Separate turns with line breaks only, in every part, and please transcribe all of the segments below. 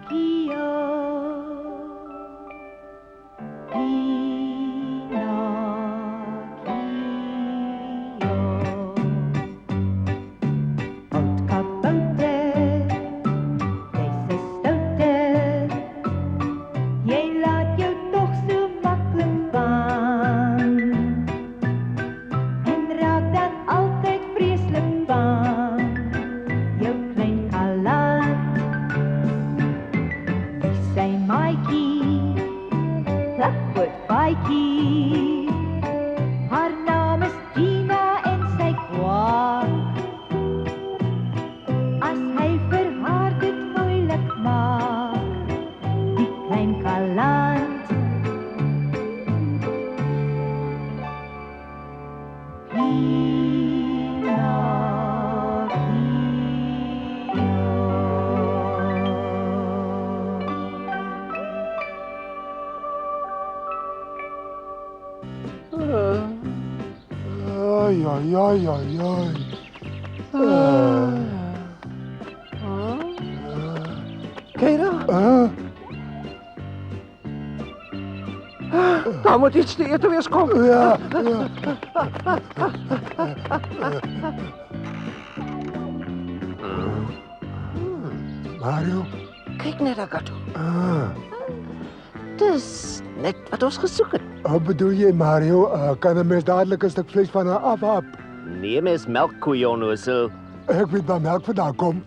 Keira? Daar moet iets te eten wees kom.
Ja. Mario?
Kyk net, Agatho. Dis net wat ons gesoek het.
Wat bedoel jy, Mario? Kan 'n mens dadelik 'n stuk vlees van haar afhap?
Nee, mens melkkoeie onnozel.
Ek weet waar melk vandaan kom.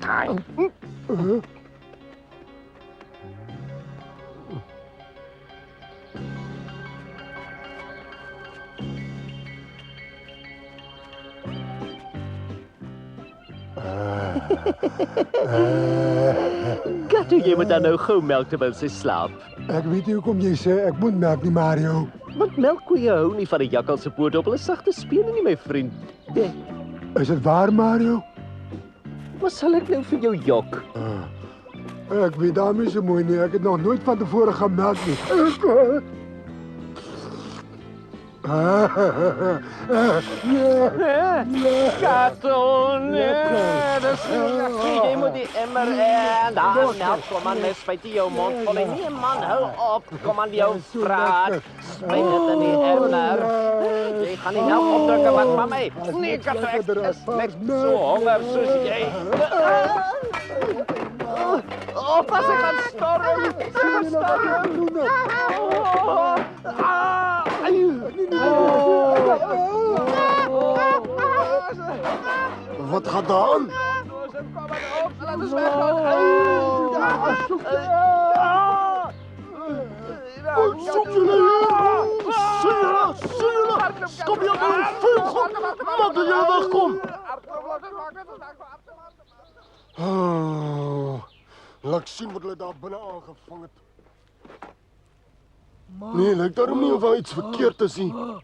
Gatto, jy moet dan nou gou melk terwyl sy slaap.
Ek weet nie hoekom jy sê ek moet melk nie, Mario.
Want melkkoeie hou nie van die jakkals se poot op hulle sagte spene nie, my vriend.
Is dit waar, Mario?
Wat sal ek nou vir jou jok?
Ek weet daarmee so mooi nie. Ek het nog nooit van tevore gemelk nie.
Gatto, nee, dis jy moet die emmer en daar melk, kom aan, mes spuit jou mond vol en nee man, hou op, kom aan jou praat, spuit dit in die emmer. Jy gaan nie melk opdruk wat van my. Nee, Gatto, ek is net so honger soos jy. Pas, ek gaan storm.
Wat gaat aan? Zoek jullie hier! Sien kom hier naar een vuurgroep! Maak dat jullie wegkom! Laat zien wat hulle daar binnen aangevang het. Nee, lijkt daarom niet of daar iets verkeerd te zien.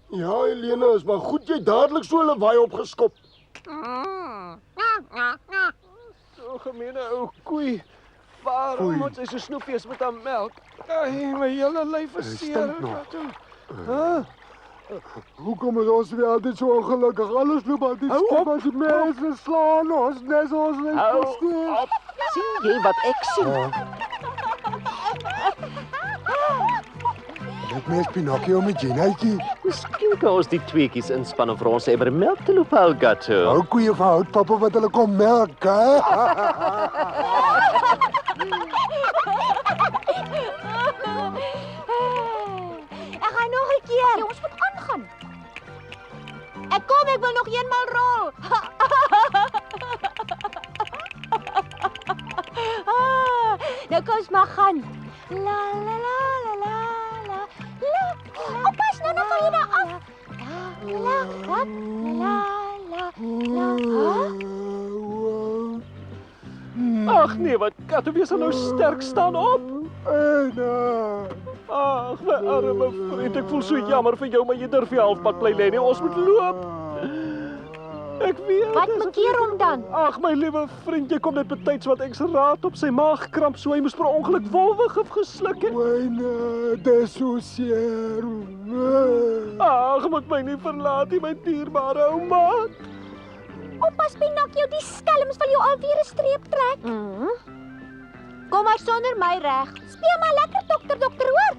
Ja, Helena, is maar goed jy dadelik so lawaai opgeskop.
So gemeene ou koei. Waarom moet sy so snoepies met haar melk? Ai, my hele lyf is seer.
Hoekom is ons weer altyd so ongelukkig? Alles loop altyd skop as die mense slaan ons, net soos ons
Hou op. Sien jy wat ek sien?
Dit mens Pinocchio met Jennytjie.
Miskien kan ons die tweeetjies inspann om vir ons ewer melk te loop haal, Gatto.
Hou koeie van houtpapa wat hulle kom melk, hè?
Ek gaan nog 'n keer. Jy ons moet aangaan. Ek kom, ek wil nog eenmal rol. Nou kom ons maar gaan. La la la la la la. Oh, pas nou val jy daar af. La la la la la.
Ag nee, wat Gatto, wees nou sterk, staan op. Ag, my arme vriend, ek voel so jammer vir jou, maar jy durf nie halfpad bly lê nie. Ons moet loop. Ek weet.
Wat makeer hom dan?
Ag my liewe vriend, jy kom net betyds wat ek se raad op sy maag kramp, so hy moes per ongeluk wolwegif gesluk het.
Wayne, dis so seer.
Ag, moet my nie verlaat nie, my dierbare ou maat.
Oppas Pinocchio, die skelms wil jou alweer 'n streep trek. Kom maar sonder my reg. Speel maar lekker dokter, hoor.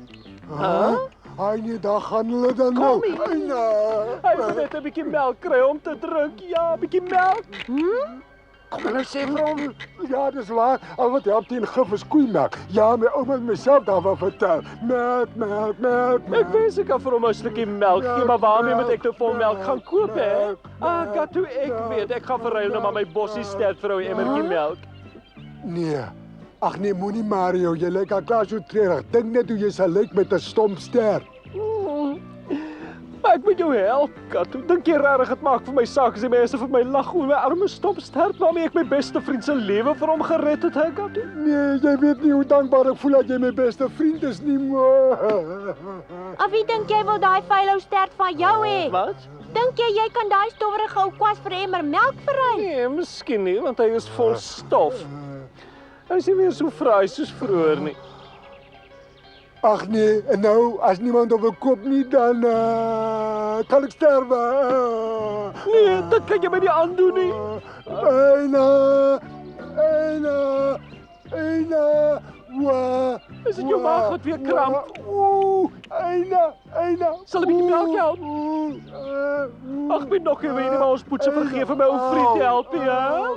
Ai nee, daar gaan hulle dan nou. Ai nee.
Hy moet net 'n bietjie melk kry om te drink. Ja, 'n bietjie melk. Kom en sê vir hom.
Ja, dis waar. Al wat help teen gif is koeimelk. Ja, my ouma het myself daarvan vertel. Melk.
Ek wens ek kan vir hom 'n stukkie melk gee, maar waarmee moet ek nou vir hom melk gaan koop, hè? Gato, ek weet, ek gaan verruil nou maar my bossie sterk vir 'n emmertjie melk.
Nee. Ag nee, moenie Mario, jy lyk al klaar so treurig. Dink net hoe jy sal lyk met 'n stomp ster.
Maar ek moet jou help, Gato. Dink jy regtig dit maak vir my saak as die mense vir my lag oor my arme stompster waarmee ek my beste vriend se lewe vir hom gered het, hè, Gato?
Nee, jy weet nie hoe dankbaar ek voel dat jy my beste vriend is nie.
Of wie dink jy wil daai vuilhou stert van jou hê?
Wat?
Dink jy kan daai stowwerige ou kwas vir 'n emmer melk verruil?
Nee, miskien nie, want hy is vol stof. Hy is nie meer so fraai soos vroeër nie.
Ag nee, en nou, as niemand op wil koop nie, dan kan ek sterwe.
Nee, dit kan jy my nie aandoen nie.
Eina,
Is dit jou maag wat weer kramp?
Eina.
Sal 'n bietjie melk help? Ag, Pinocchio, weet jy maar ons moet se vergeef vir my ou vriend help, ja?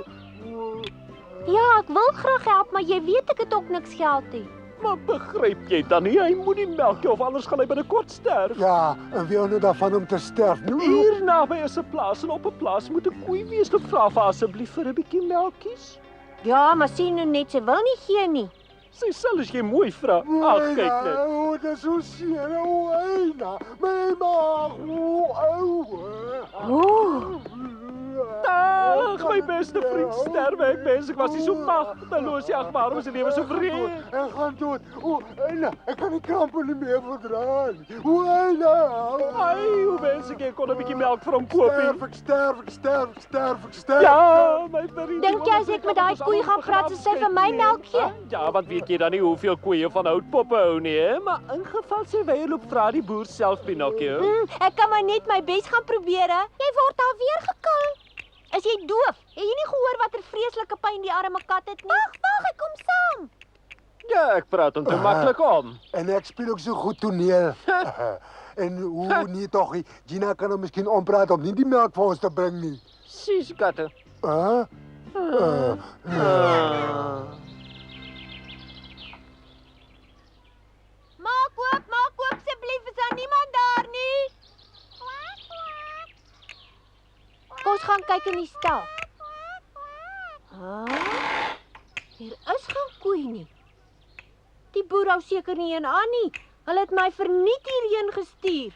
Ja, ek wil graag help, maar jy weet ek het ook niks geld nie.
Maar begryp jy dan nie? Hy moet nie melk of anders gaan hy binnekort sterf.
Ja, en wie nou daarvan om te sterf?
Hier naby is 'n plaas en op 'n plaas moet 'n koei wees. Loop vra vir asseblief vir 'n bietjie melkies.
Ja, maar sien nou net, sy wil nie gee nie.
Sy sal as jy mooi vra. Ag, kyk net.
O, dit is so seer. O, Eina, my maag.
Ag, my beste vriend sterf. Ek wens ek was nie so magteloos nie. Ag, waarom is die lewe so vreed?
Ek gaan dood. O, Eina, ek kan die krampe nie meer verdra nie. O, Eina.
Ai, hoe wens ek kon 'n bietjie melk vir hom koop.
Ek sterf.
Ja, my vriend.
Dink jy as ek met daai koei gaan praat, sal sy vir my melk gee?
Ja, want weet jy dan nie hoeveel koeie van houtpoppe hou nie, hè? Maar in geval sy weiloop vra die boer self, Pinocchio.
Ek kan maar net my bes gaan probeer, hè. Jy word alweer gekil. Is jy doof? Het jy nie gehoor watter vreeslike pyn die arme kat het nie? Wag, ek kom saam.
Ja, ek praat hom te maklik om.
En ek speel ook so goed toneel. En hoe nie tog, Gina kan hom miskien ompraat om nie die melk vir ons te bring nie.
Sis, katte.
Maak oop asseblief, is daar niemand daar nie? Kom ons gaan kyk in die stal. Hier is geen koei nie. Die boer hou seker nie een aan nie. Hulle het my verniet hierheen gestuur.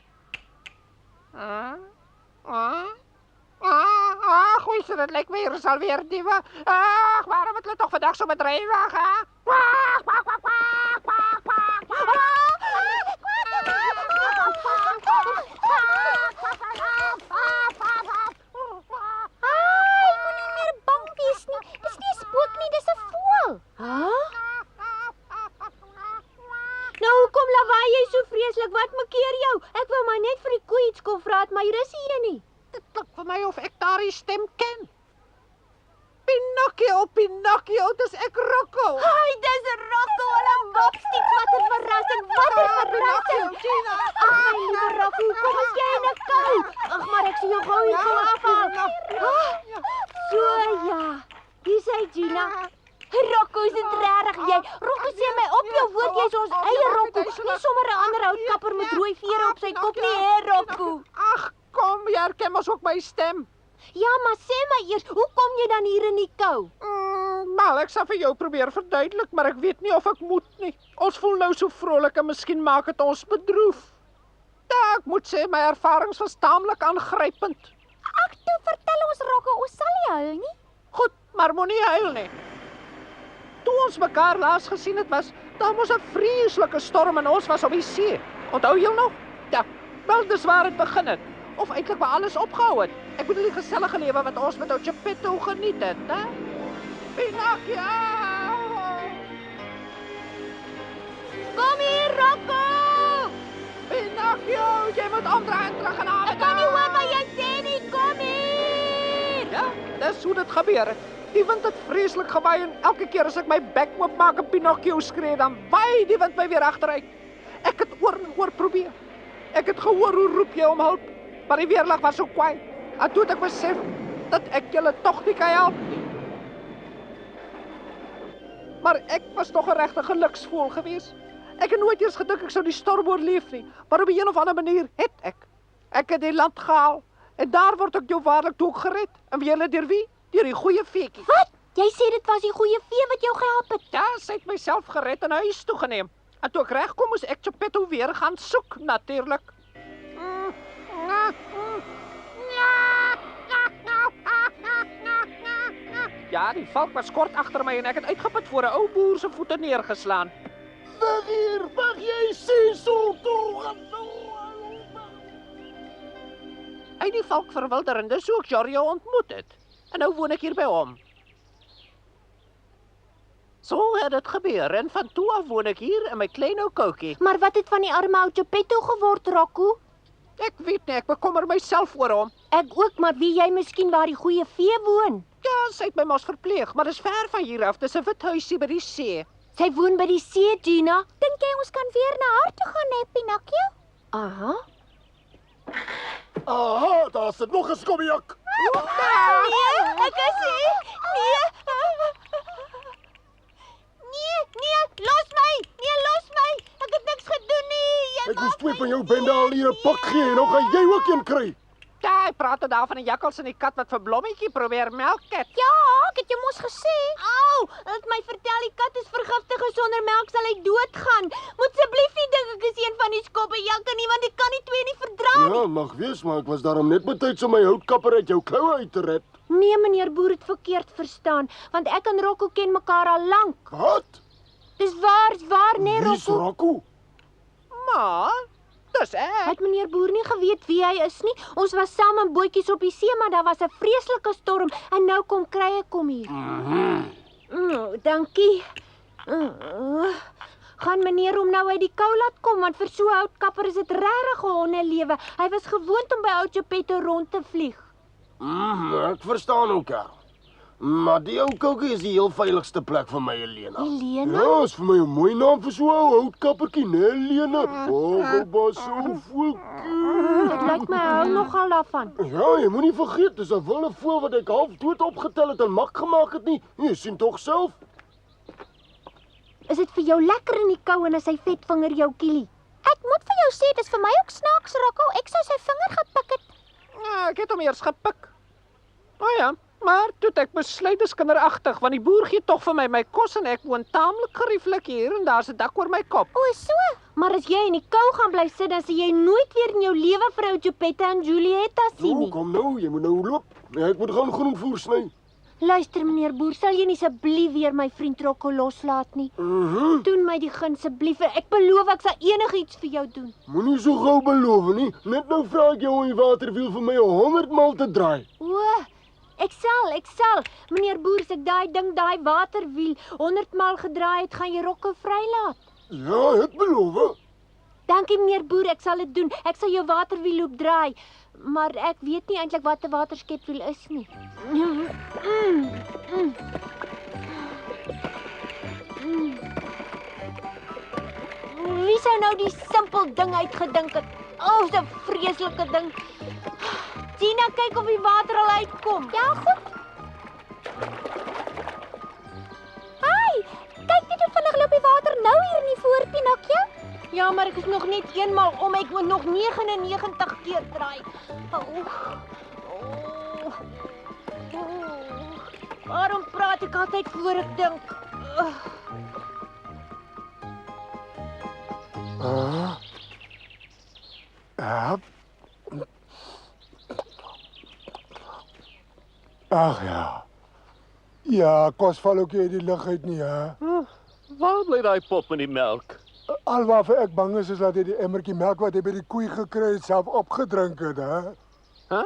Goeie, dit lyk my hier is alweer diewe. Ag, waarom het hulle toch vandag so bedrywig, hè?
Moenie meer bang wees nie. Dis nie 'n spook nie, dis 'n voël. Nou, hoekom lawaai jy so vreeslik? Wat makeer jou? Ek wou maar net vir die koei iets kom vra, maar hier is nie een nie.
Dit klink vir my of ek daardie stem ken. Pinocchio, dis ek Rocco.
Ai, dis 'n Rocco, hulle bokstiek. Wat 'n verrassing, wat 'n verrassing. Ag, my liewe Rocco, kom as jy in 'n kou. Ag, maar ek sien jou gou hier kom afhaal. So ja, hier sê Gina. Rocco, is dit regtig jy? Rocco sê my op jou woord jy's ons eie Rocco, nie sommer 'n ander houtkapper met rooi vere op sy kop nie, hè, Rocco.
Ag, kom, jy herken mos ook my stem.
Ja, maar sê my eers, hoe kom jy dan hier in die kou?
Mal, ek sal vir jou probeer verduidelik, maar ek weet nie of ek moet nie. Ons voel nou so vrolik en miskien maak dit ons bedroef. Ja, ek moet sê my ervarings was taamlik aangrypend.
Ag, toe vertel ons Rocco, ons sal nie huil nie.
Goed, maar moenie huil nie. Toe ons mekaar laas gesien het was, daar was 'n vreeslike storm en ons was op die see. Onthou jy nog? Ja, wel dis waar dit begin het. Of eintlik waar alles opgehou het. Ek bedoel die gesellige lewe wat ons met ou Geppetto geniet het, hè? Pinocchio!
Kom hier, Rocco!
Pinocchio, jy moet omdraai en terug gaan haal.
Ek kan nie hoor wat jy sê nie, kom hier!
Ja? Dis hoe dit gebeur het. Die wind het vreeslik gewaai en elke keer as ek my bek oopmaak en Pinocchio skree, dan waai die wind my weer agteruit. Ek het oor en oor probeer. Ek het gehoor hoe roep jy om hulp, maar die weerlig was so kwaai. En toe het ek besef dat ek julle tog nie kan help nie. Maar ek was toch 'n regte geluksvoël gewees. Ek het nooit eers gedink ek sou die storm oorleef nie, maar op 'n of ander manier het ek. Ek het die land gehaal en daar word ek jou waarlik toe gered. En weet julle deur wie? Deur die goeie feetjie.
Wat? Jy sê dit was die goeie vee wat jou gehelp het?
Ja, sy het myself gered en huis toegeneem. En toe ek regkom, moes ek Geppetto weer gaan soek, natuurlik. Ja, die valk was kort agter my en ek het uitgeput voor 'n ou boer se voete neergeslaan.
Wag jy sesel toe.
Hy die valk verwilderende so ek Jorio ontmoet het. En nou woon ek hier by hom. So het dit gebeur en van toe af woon ek hier in my klein ou koutjie.
Maar wat het van die arme ou Geppetto geword, Rocco?
Ek weet nie, ek bekommer myself oor hom.
Ek ook, maar wie jy miskien waar die goeie vee woon?
Ja, sy het my mos verpleeg, maar dis ver van hier af. Dis 'n wit huisie by die see.
Sy woon by die see, Gina. Dink jy ons kan weer na haar toe gaan, hè, Pinocchio? Aha.
Aha, daar sit nog 'n skobbiejak.
Nee, ek is nie. Nee, los my. Nee, los my. Ek het niks gedoen nie.
Ek moes twee van jou bende al hier 'n pak gee en nou gaan jy ook een kry.
Ja, hy praat daar van die jakkals en die kat wat vir Blommetjie probeer melk het.
Ja, ek het jou mos gesê. Au, het my vertel die kat is vergiftig en sonder melk sal hy doodgaan. Moet asseblief nie dink ek is een van die skobbejakke nie, want ek kan die twee nie verdra nie.
Ja, mag wees, maar ek was daarom net betyds om my houtkapper uit jou kloue uit te red.
Nee, meneer Boer het verkeerd verstaan, want ek en Rocco ken mekaar al lank.
Wat?
Dis waar, nee,
Wie's
Rocco.
Rocco?
Maar, dis ek.
Het meneer Boer nie geweet wie hy is nie. Ons was saam in bootjies op die see, maar daar was 'n vreeslike storm en nou kom kry ek kom hier. Dankie. Gaan meneer hom nou uit die kou laat kom, want vir so 'n houtkapper is dit regtig 'n hondelewe. Hy was gewoond om by ou Geppetto rond te vlieg.
Ek verstaan ook, ja. Maar die ou koutjie is die heel veiligste plek vir my, Helena.
Helena?
Ja, is vir my 'n mooi naam vir so 'n ou houtkappertjie, né, Helena? Baba so voeltjie.
Dit lyk my hy hou nogal daarvan.
Ja, jy moenie vergeet, dis 'n wilde voël wat ek half dood opgetel het en mak gemaak het nie. Jy sien tog self.
Is dit vir jou lekker in die kou en as hy vetvinger jou kielie? Ek moet vir jou sê, dis vir my ook snaaks, Rocco. Ek sou sy vinger gepik het.
Ja, ek het hom eers gepik. Ja, maar toe het ek besluit dis kinderagtig, want die boer gee tog vir my kos en ek woon taamlik gerieflik hier en daar's 'n dak oor my kop.
O, so. Maar as jy in die kou gaan bly sit, dan sal jy nooit weer in jou lewe vrou Geppetto en Julietta sien
Nou,
nie.
kom nou, jy moet nou loop. Nee, ek moet gaan groenvoer sny.
Luister meneer Boer, sal jy nie asseblief weer my vriend Rocco loslaat nie? Doen my die gun asseblief. Ek beloof ek sal enigiets vir jou doen.
Moenie so gou beloof nie. Net nou vra ek jou om die waterwiel vir my 100 maal te draai.
O, ek sal. Meneer Boer, as ek daai waterwiel 100 maal gedraai het, gaan jy Rocco vrylaat.
Ja, ek beloof.
Dankie meneer Boer, ek sal dit doen. Ek sal jou waterwiel loop draai. Maar ek weet nie eintlik wat 'n waterskepwiel is nie. Wie sou nou die simpel ding uitgedink het? O, so 'n vreeslike ding. Gina, kyk of die water al uitkom. Ja, goed. Ai, kyk net hoe vinnig loop die water nou hier in die voor, Pinocchio. Ja, maar ek is nog net eenmaal om. Ek moet nog 99 keer draai. Waarom praat ek altyd voor ek dink?
Ja. Ag ja. Ja, kos val ook nie uit die lug uit nie, hè.
Waar bly daai pop met die melk?
Alwaarvoor ek bang is dat hy die emmertjie melk wat hy by die koei gekry het self opgedrink het, hè.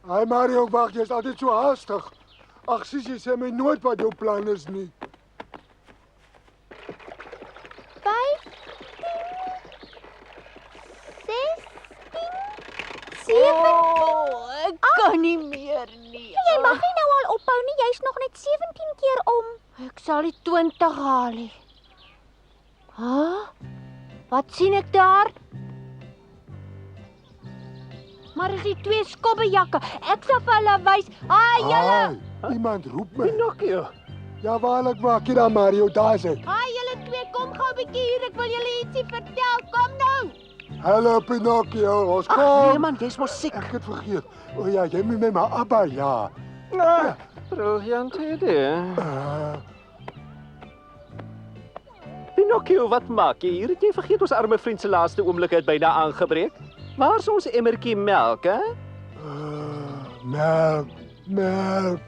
Hi Mario, wag, jy's altyd so haastig. Ag, sis, jy sê my nooit wat jou plan is nie.
17 kan nie meer nie. Jy mag nie nou al ophou nie, jy's nog net 17 keer om. Ek sal die 20 haal nie. Wat sien ek daar? Maar is die 2 skobbejakke. Ek sal vir hulle wys. Julle!
Iemand roep my.
Pinocchio.
Ja, waarlik, maak jy dan, Mario, daar is hy.
Julle 2, kom gou 'n bietjie hier. Ek wil julle ietsie vertel. Kom nou.
Hallo, Pinocchio, ons
Nee
kom.
man, jy's mos siek.
Ek het vergeet. O ja, jy moet my maar Abba, ja.
Briljant idee.
Uh,
Pinocchio, wat maak jy hier? Het jy vergeet ons arme vriend se laaste oomblik het byna aangebreek? Waar is ons emmertjie melk, hè?
melk.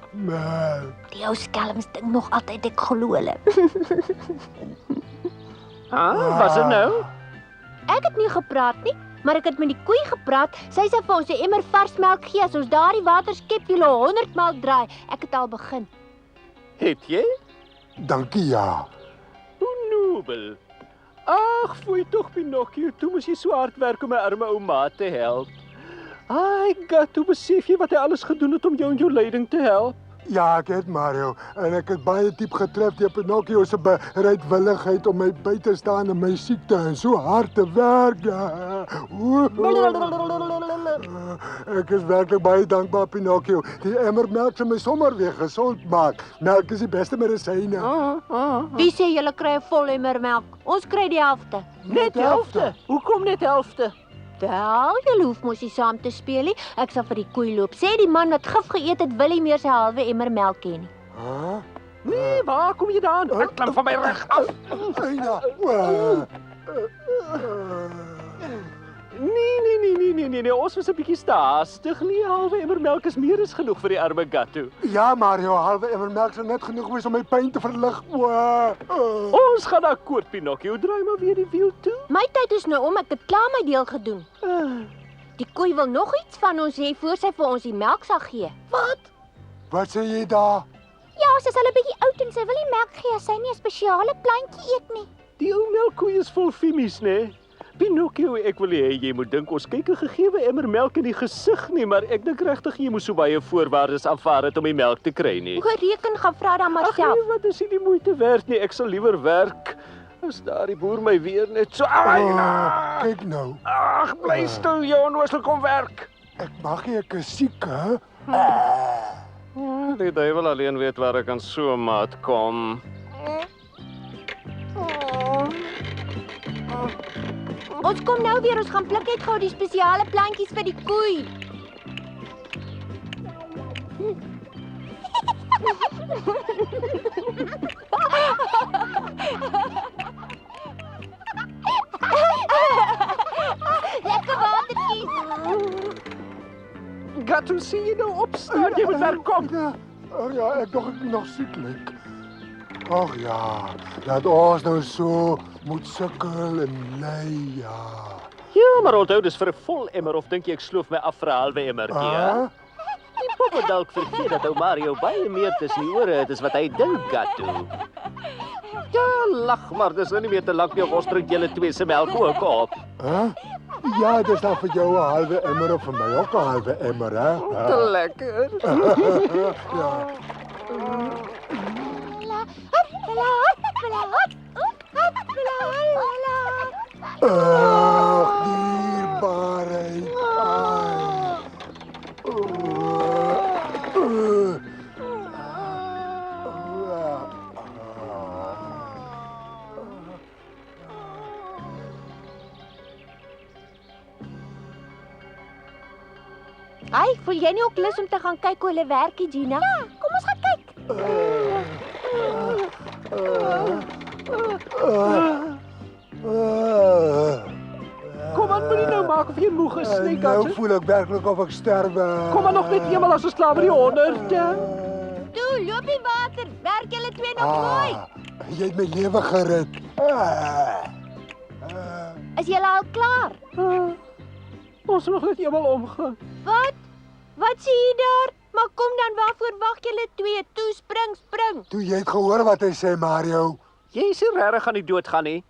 Die ou skelms dink nog altyd ek glo hulle.
Was dit nou?
Ek het nie gepraat nie, maar ek het met die koei gepraat. Sy sê vir ons 'n emmer vars melk gee as ons daardie waterskepjie 100 maal draai. Ek het al begin.
Het jy?
Dankie, ja.
Hoe nobel. Ag, foei tog Pinocchio, toe moes jy so hard werk om my arme ouma te help. Ai, God, toe besef jy wat hy alles gedoen het om jou in jou lyding te help.
Ja, ek het Mario en ek het baie diep getref deur Pinocchio se bereidwilligheid om my by te staan in my siekte en so hard te werk. Ja. Ek is werklik baie dankbaar, Pinocchio. Die emmer melk sal my sommer weer gesond maak. Melk is die beste medisyne.
Wie sê julle kry 'n vol emmer melk? Ons kry die helfte.
Net helfte. Hoekom net helfte?
Wel, julle hoef mos nie saam te speel nie. Ek sal vir die koei loop. Sê die man wat gif geëet het, wil nie meer sy halwe emmer melk hê nie.
Nee, waar kom jy daan? Ek klim van my rug af.
Eina.
Nee, ons was 'n bietjie staastig. Nee, halwe emmer melk is meer as genoeg vir die arme gatto.
Ja, Mario, halwe emmer melk sal net genoeg wees om my pyn te verlig.
Ons gaan akkoord, Pinocchio. Draai maar weer die wiel toe.
My tyd is nou om, ek het klaar my deel gedoen. Die koei wil nog iets van ons hê voor sy vir ons die melk sal gee.
Wat sê jy daar?
Ja, sy is al 'n bietjie oud en sy wil nie melk gee as sy nie 'n spesiale plantjie eet nie.
Die ou melkkoe is vol vimmies, né? Pinocchio, ek wil hê jy moet dink ons kyk 'n gegewe emmer melk in die gesig nie, maar ek dink regtig jy moes so baie voorwaardes aanvaar het om die melk te kry nie.
Gereken gaan vra dan maar
Ag
self.
nee, wat is nie die moeite werd nie. Ek sal liewer werk as daardie boer my weer net so.
Kyk nou.
Ag, bly stil, jy onnoosel kom werk.
Ek mag nie, ek is siek, hè?
Die duiwel alleen weet waar ek aan so 'n maat kom.
Ons kom nou weer, ons gaan pluk net gou die spesiale plantjies vir die koei. Lekker watertjies.
Gatto, sien jy nou opstaan? Jy moet werk kom.
Ja, ek dog ek nog siek lyk. Ag ja, dat ons nou so moet sukkel en ly, ja.
Ja, maar onthou dis vir 'n vol emmer of dink jy ek sloof my af vir 'n halwe emmertjie, hè? Die poppe dalk vergeet dat ou Mario baie meer tussen die ore het as wat hy dink, Gatto. Ja, lag maar, dis nou nie meer te lank nie of ons drink julle twee se melk ook op.
Ja, dis dan vir jou 'n halwe emmer of vir my ook 'n halwe emmer, hè?
Te lekker.
Ja. Dierbaarheid.
Ai, voel jy nie ook lus om te gaan kyk hoe hulle werk, Gina? Ja, kom ons gaan kyk.
Kom aan, moenie nou maak of jy moeg is, nie,
Nou
Gatto.
voel ek werklik of ek sterwe.
Kom maar nog net eenmal as ons klaar met die 100.
Toe, loop die water. Werk julle twee nog mooi.
Jy het my lewe gered.
Is julle al klaar?
Ons moet nog net eenmal omgaan.
Wat? Wat sê jy daar? Maar kom dan, waarvoor wag julle twee? Toe, spring, spring.
Toe jy het gehoor wat hy sê, Mario.
Jy is nie regtig aan die dood gaan nie.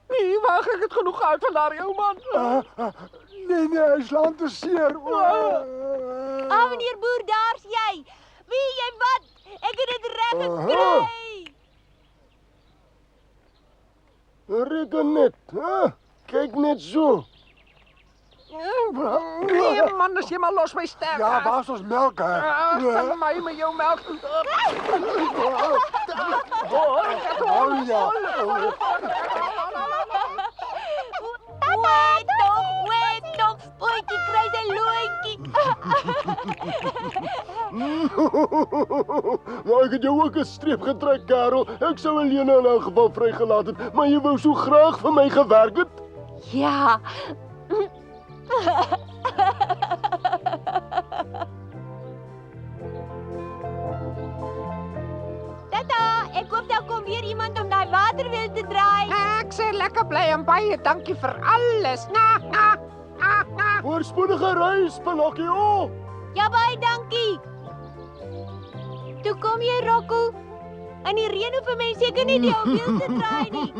Nee,
wag, ek het genoeg gehad van daardie ou man.
Nee, hy slaan te seer.
Meneer Boer, daar's jy. Wie jy wat? Ek het dit reg gekry.
Reken net, hè? Kyk net so.
Nee man, as jy maar los my sterk.
Ja, waar's ons melk, hè?
Staan my met jou melk.
Ja.
Weet nog, Boetjie kry sy loontjie.
Maar ek het jou ook 'n streep getrek, Karel. Ek sou Helena in 'n geval vrygelaat het, maar jy wou so graag vir my gewerk het.
Ja. Tata, ek hoop daar kom weer iemand om daai waterwiel te draai.
Ek sê lekker bly en baie dankie vir alles.
Voorspoedige reis, Pinocchio.
Ja, baie dankie. Toe kom jy, Rocco. In die reën hoef 'n mens seker nie die ou wiel te draai nie.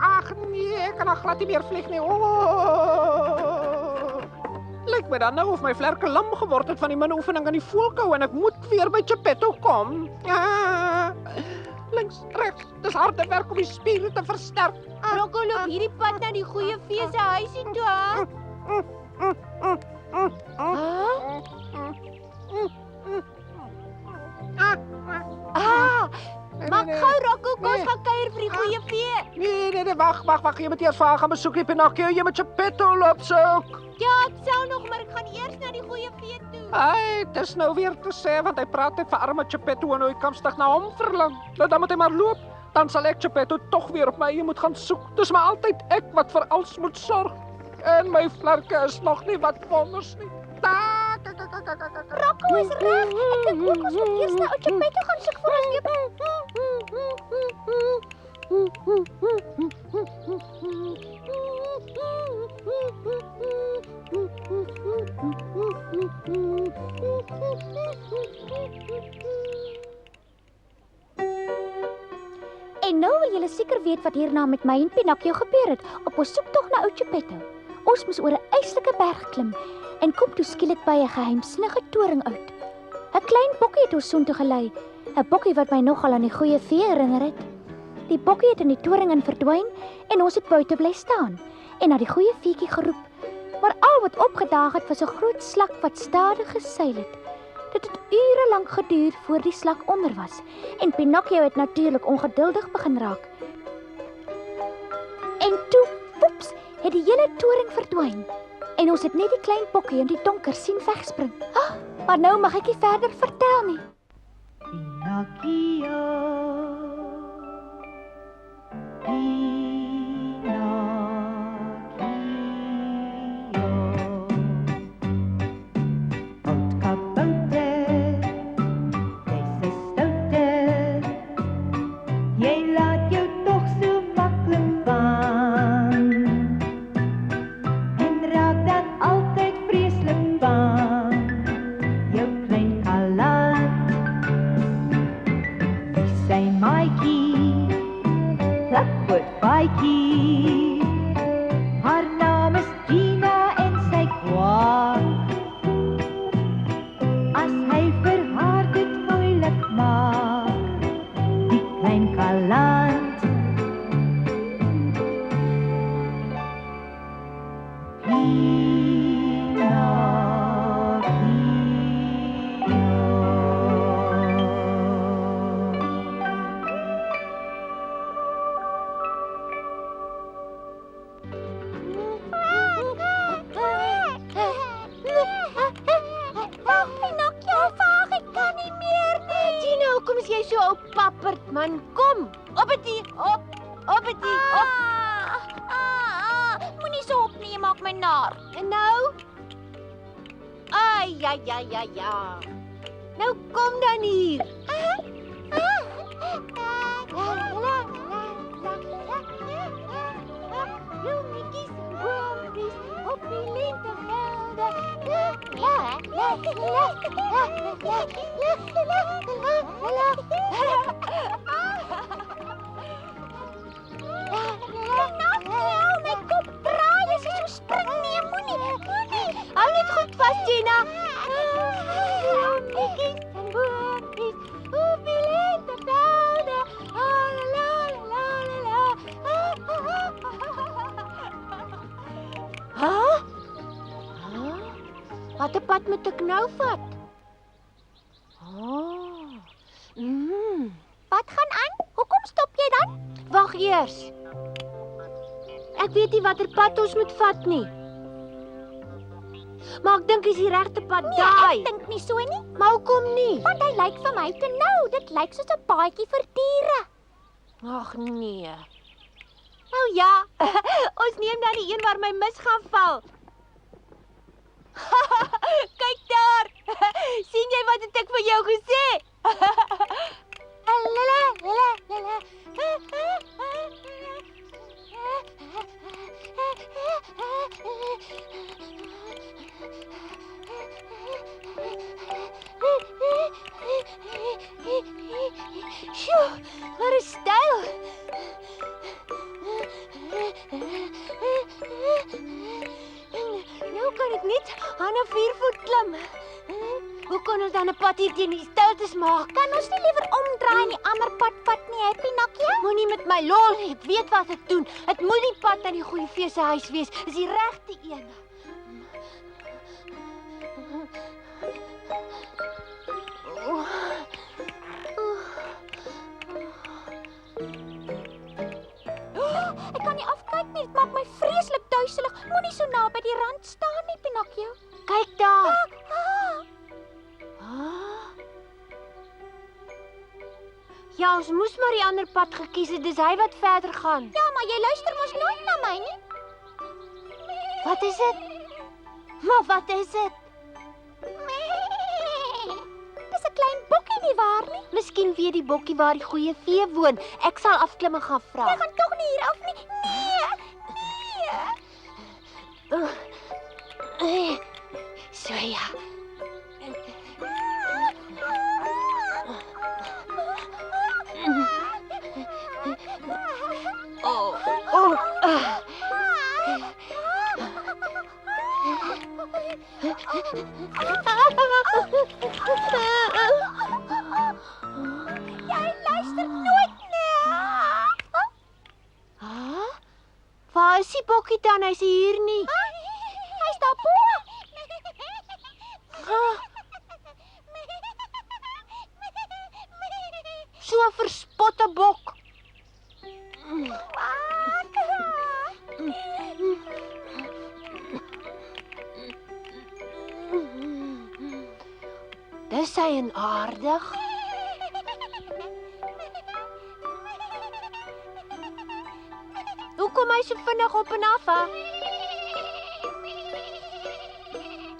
Ag nee, ek kan nog glad nie meer vlieg nie. Lyk my dan nou of my vlerke lam geword het van die min oefening aan die voelkou en ek moet weer by Geppetto kom. Links, regs, dis harde werk om die spiere te versterk.
Rocco loop hierdie pad na die goeie vee se huisie toe, hè? Maak gou, Rocco, kom ons gaan kuier vir die goeie vee.
Nee, wag, jy moet eers vir haar gaan besoek, Pinocchio, jy moet Geppetto loop soek.
Ja, ek sal nog, maar ek gaan eers na die goeie vee toe.
Ai, dis nou weer te sê, want hy praat net vir arme Geppetto en hy kamstig na hom verlang. Nou dan moet hy maar loop, dan sal ek Geppetto tog weer op my eie moet gaan soek. Dis maar altyd ek wat vir alles moet sorg. En my vlerke is nog nie wat wonders nie.
Rocco is reg. Ek dink ook ons moet eers na ou Geppetto gaan soek vir ons weer. En nou wil julle seker weet wat hierna met my en Pinocchio gebeur het op ons soektog na ou Geppetto. Ons moes oor 'n yslike berg klim en kom toe skielik by 'n geheimsinnige toring uit. 'n Klein bokkie het ons soontoe gelei, 'n bokkie wat my nogal aan die goeie vee herinner het. Die bokkie het in die toring in verdwyn en ons het buite bly staan en na die goeie veetjie geroep. Maar al wat opgedaag het was 'n groot slak wat stadig geseil het. Dit het ure lank geduur voor die slak onder was en Pinocchio het natuurlik ongeduldig begin raak. En toe, poeps, het die hele toring verdwyn en ons het net die klein bokkie in die donker sien wegspring. Maar nou mag ek nie verder vertel nie.
Pinocchio, oud kabouter, jy's 'n stouter, jy laat jou toch so maklik van en raak dan altyd vreeslik bang, jou klein galant. Sy maatjie, plakwoord baatjie, haar naam is Gina en sy kwaak. As hy vir haar dit moeilik maak, die klein galant.
Pinocchio, wag, ek kan nie meer nie. Gina, hoekom is jy so ou papperd, man? Kom, op het hier, op het hier, op. Moenie so op nie, jy maak my nar. En nou? Ai, ja. Nou kom dan hier. Bloemetjies en boontjies op die My kop draai, as jy so spring, nee, moenie. Hou net goed vas, Gina. Netjies en boontjies, hoeveel lente velde, la la la la la. Wat 'n pad moet ek nou vat? Wat gaan aan? Hoekom stop jy dan? Wag eers. Ek weet nie watter pad ons moet vat nie. Maar ek dink dis die regte pad daai. Nee, ek dink nie so nie. Maar hoekom nie? Want hy lyk vir my te nou. Dit lyk soos 'n paadjie vir diere. Ag nee. Nou ja, ons neem dan die een waar my mis gaan val. Kyk daar. Sien jy wat het ek vir jou gesê? Sjoe, wat 'n styl. Nou kan ek net aan 'n 4-voet klim. Hoe kan ons dan 'n pad hier teen die stiltes maak? Kan ons nie liewer omdraai en die ander pad vat nie, hè, Pinocchio? Moenie met my lol, ek weet wat ek doen. Dit moet die pad na die goeie fee se huis wees. Dis die regte een. Ek kan nie afkyk nie, dit maak my vreeslik duiselig. Moenie so naby die rand staan nie, Pinocchio. Kyk daar. Ja, ons moes maar die ander pad gekies het, dis hy wat verder gaan. Ja, maar jy luister mos nooit na my nie. Wat is dit? Maar wat is dit? Dis 'n klein bokkie nie waar nie? Miskien weet die bokkie waar die goeie vee woon. Ek sal afklim en gaan vra. Jy gaan tog nie hier af nie. Nee. So ja. Jy luister nooit nie. Waar is die bokkie dan? Hy's hier nie. Hy's daar bo. So 'n verspotte bok. Dis hy en aardig. Hoe kom hy so vinnig op en af, hè?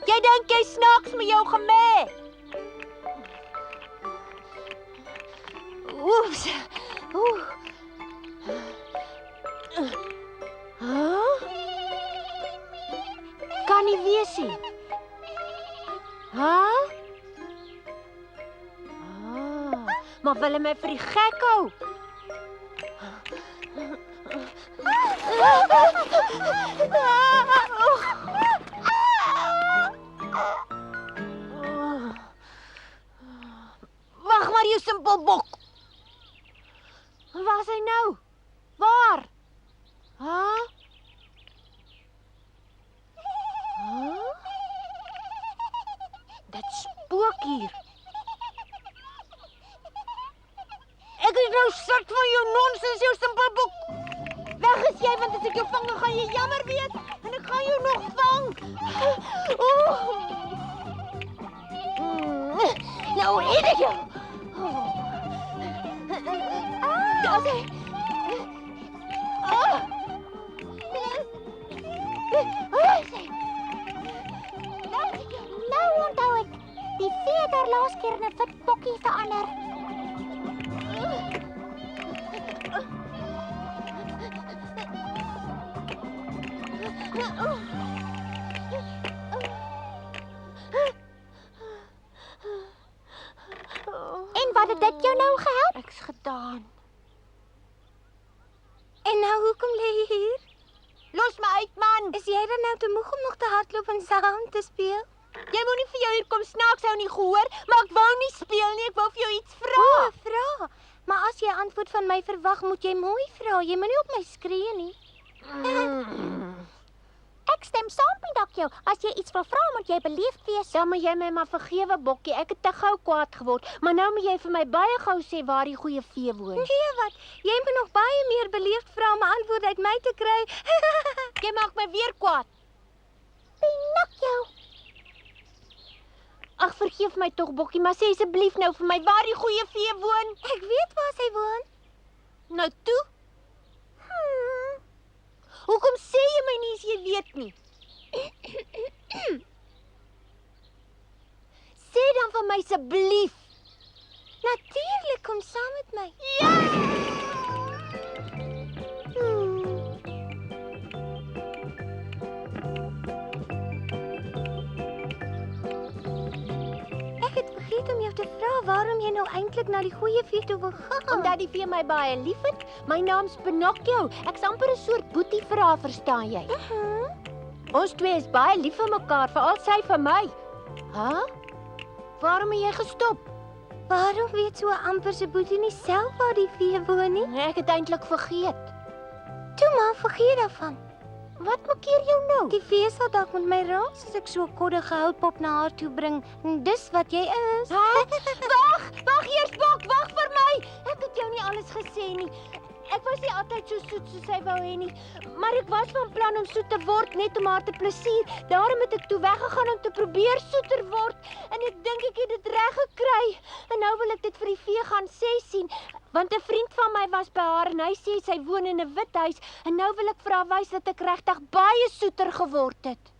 Jy dink jy snaaks met jou gemê? Oeps. Kan nie wees nie. Maar wil hy my vir die gek hou? Wag maar, jou simpel bok. Waar is hy nou? Waar? Dit spook hier. Ek is nou sat van jou nonsens, jou simpel bok. Weg is jy, want as ek jou vang, dan gaan jy jammer wees. En ek gaan jou nog vang. Nou eet ek jou. Daar is hy. Nou onthou ek, die vee daar laas keer in 'n wit bokkie verander. Het dit jou nou gehelp?
Ek's gedaan.
En nou hoekom lê jy hier?
Los my uit, man.
Is jy dan nou te moeg om nog te hardloop en saam te speel?
Jy moenie vir jou hier kom snaaks hou nie, gehoor, maar ek wou nie speel nie, ek wou vir jou iets vra.
Vra. Maar as jy antwoord van my verwag, moet jy mooi vra. Jy moenie op my skree nie. Ek stem saam, Pinocchio. As jy iets wil vra, moet jy beleefd wees.
Dan moet jy my maar vergewe, Bokkie. Ek het te gou kwaad geword, maar nou moet jy vir my baie gou sê waar die goeie vee woon.
Nee, wat? Jy moet nog baie meer beleefd vra om 'n antwoord uit my te kry.
Jy maak my weer kwaad.
Pinocchio.
Ag, vergeef my tog, Bokkie, maar sê asseblief nou vir my waar die goeie vee woon.
Ek weet waar sy woon.
Nou toe. Hoekom sê jy my nie as jy weet nie? Sê dan vir my asseblief.
Natuurlik, kom saam met my. Ek het vergeet om jou te vra waarom jy nou eintlik na die goeie vee toe wil gaan.
Omdat die vee my baie liefhet. My naam's Pinocchio. Ek's amper 'n soort boetie vir haar, verstaan jy? Ons twee is baie lief vir mekaar, veral sy vir my. Waarom het jy gestop?
Waarom weet so amper se boetie nie self waar die vee woon nie?
Nee, ek het eintlik vergeet.
Toe maar, vergeet daarvan.
Wat makkeer jou nou?
Die vee sal dalk met my raas as ek so 'n koddige houtpop na haar toe bring. En dis wat jy is.
Wag eers, Bok, wag vir my. Ek het jou nie alles gesê nie. Ek was nie altyd so soet soos sy wou hê nie, maar ek was van plan om soet te word net om haar te plesier. Daarom het ek toe weggegaan om te probeer soeter word en ek dink ek het dit reg gekry. En nou wil ek dit vir die vee gaan sien, want 'n vriend van my was by haar en hy sê sy woon in 'n wit huis en nou wil ek vir haar wys dat ek regtig baie soeter geword het.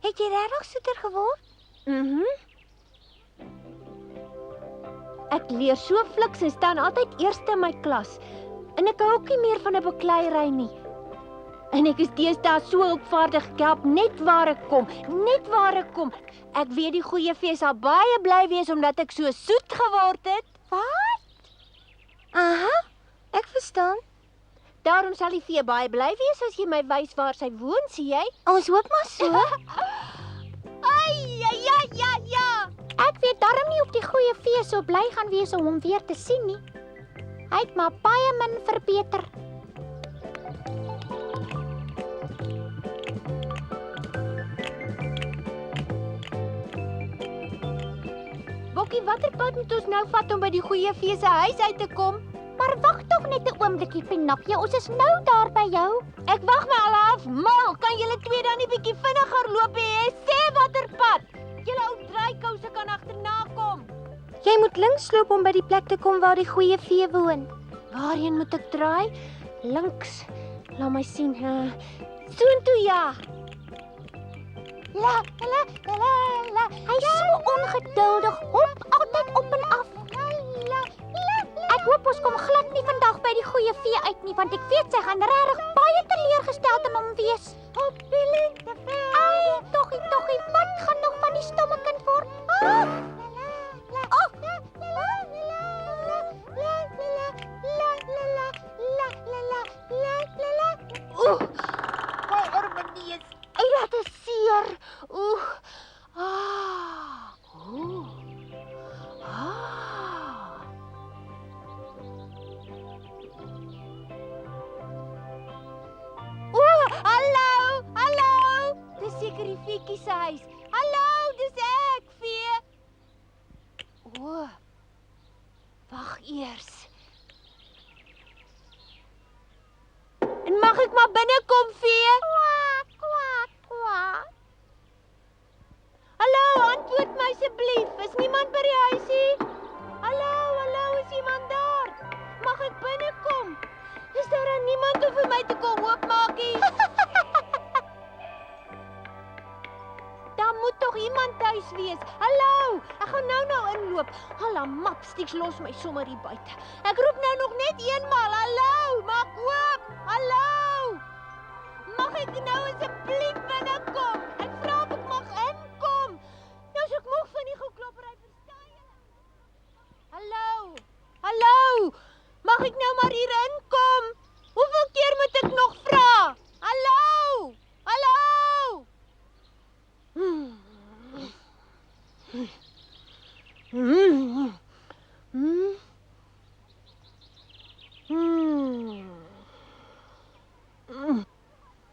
Het jy regtig soeter geword?
Ek leer so fliks en staan altyd eerste in my klas. En ek hou ook nie meer van 'n bekleierery nie. En ek is deesdae so hulpvaardig, ek help net waar ek kom. Ek weet die goeie vee sal baie bly wees omdat ek so soet geword het.
Wat? Aha, ek verstaan.
Daarom sal die vee baie bly wees as jy my wys waar sy woon, sien jy?
Ons hoop maar so.
Ja.
Ek weet darm nie of die goeie vee so bly gaan wees om hom weer te sien nie. Hy het maar baie min verbeter.
Bokkie, watter pad moet ons nou vat om by die goeie vee se huis uit te kom?
Maar wag tog net 'n oombliekie, Pinocchio. Ons is nou daar by jou.
Ek wag my al half mal. Kan julle twee dan nie bietjie vinniger loop hê? Sê watter pad? Julle ou draaikouse kan agterna kom.
Jy moet links loop om by die plek te kom waar die goeie vee woon.
Waarheen moet ek draai? Links. Laat my sien. Soontoe ja.
La. Hy is so ongeduldig. Hop altyd op en af. Ek hoop ons kom glad nie vandag by die goeie vee uit nie, want ek weet sy gaan regtig baie teleurgesteld in hom wees.
Op die lenteveld.
Ai, toggie, wat gaan nog van die stomme kind word?
My arme neus. Ai, dit is seer. Hallo. Dis seker die Fietjie se huis. Hallo, dis ek, vee. Wag eers. En mag ek maar binnekom, vee?
Kwak.
Hallo, antwoord my asseblief. Is niemand by die huisie? Hallo, is iemand daar? Mag ek binnekom? Is daar dan niemand om vir my te kom oopmaakie? Daar moet tog iemand tuis wees. Hallo, ek gaan nou inloop. Alla mapsticks los my sommer hier buite. Ek roep nou nog net eenmaal. Hallo, maak oop. Hallo. Mag ek nou asseblief binnekom? Ek vra of ek mag inkom. Nou is ek moeg van die gekloppery, verstaan julle? Hallo.
hier inkom. Hoeveel keer moet ek nog vra? Hallo? Hallo?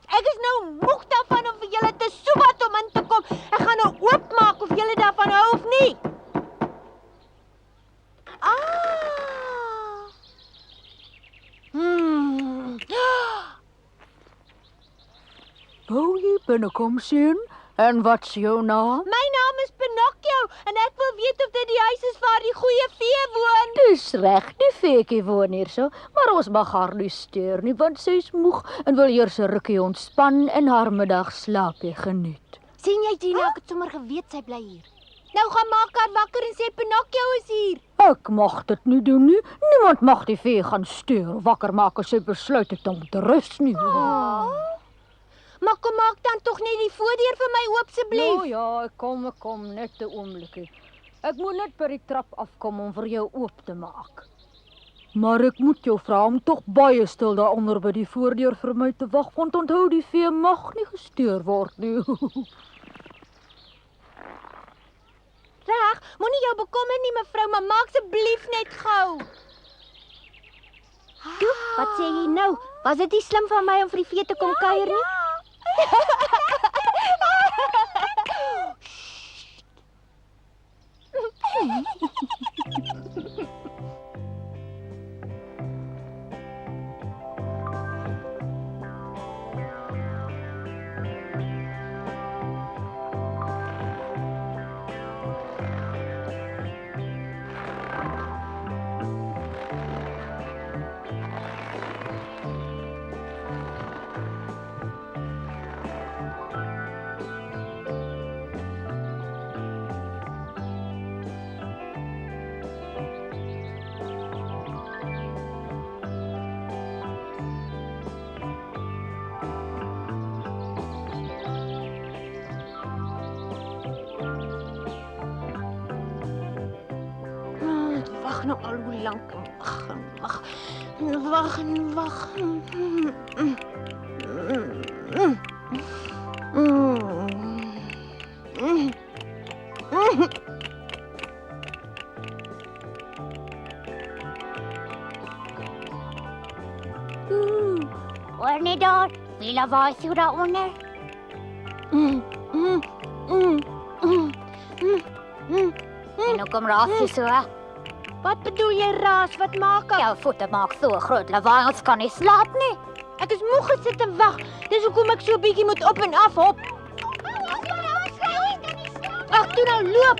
Ek is nou moeg daarvan om vir julle te soebat om in te kom. Ek gaan nou oopmaak of julle daarvan hou of nie.
Wou jy binnekom sien? En wat's jou naam?
My naam is Pinocchio en ek wil weet of dit die huis is waar die goeie vee woon.
Dis reg, die feetjie woon hier so, maar ons mag haar nie steur nie, want sy's moeg en wil eers 'n rukkie ontspan en haar middagslaapie geniet.
Sien jy Gina, ek het sommer geweet sy bly hier. Nou gaan maak haar wakker en sê Pinocchio is hier.
Ek mag dit nie doen nie. Niemand mag die vee gaan steur of wakker maak as sy besluit het om te rus nie.
Maar kom maak dan tog net die voordeur vir my oop asseblief.
Nou ja, ek kom net 'n oombliekie. Ek moet net by die trap afkom om vir jou oop te maak. Maar ek moet jou vra om tog baie stil daaronder by die voordeur vir my te wag, want onthou die vee mag nie gesteur word nie.
Reg, moenie jou bekommer nie mevrou, maar maak asseblief net gou. Toe, wat sê jy nou? Was dit nie slim van my om vir die vee te kom kuier nie? Wag nou al hoe lank. Wag.
Hoor net daar, wie lawaai so daaronder? En nou kom raas jy so.
Wat bedoel jy raas? Wat maak ek?
Jou voete maak so groot lawaai, ons kan nie slaap nie.
Ek is moeg gesit en wag. Dis hoekom ek so 'n bietjie moet op en af hop. Ag, toe nou loop.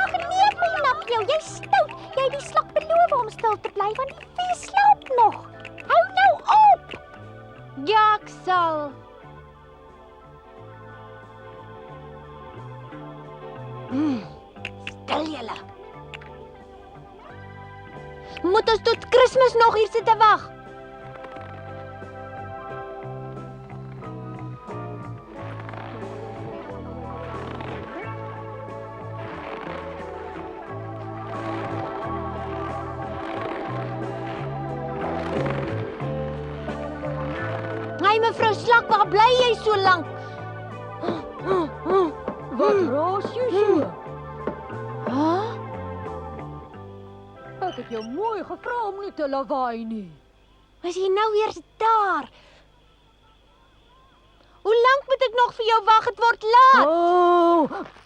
Ag nee, Pinocchio, jy stout. Jy het die slak beloof om stil te bly, want die vee slaap nog. Hou nou op.
Ja, ek sal. Stil julle. Moet ons tot Kersfees nog hier sit te wag? Hey mevrou Slak, waar bly jy so lank?
Wat raas jy so? Ek het jou mooi gevra om nie te lawaai nie.
Was jy nou weer daar? Hoe lank moet ek nog vir jou wag? Het word laat.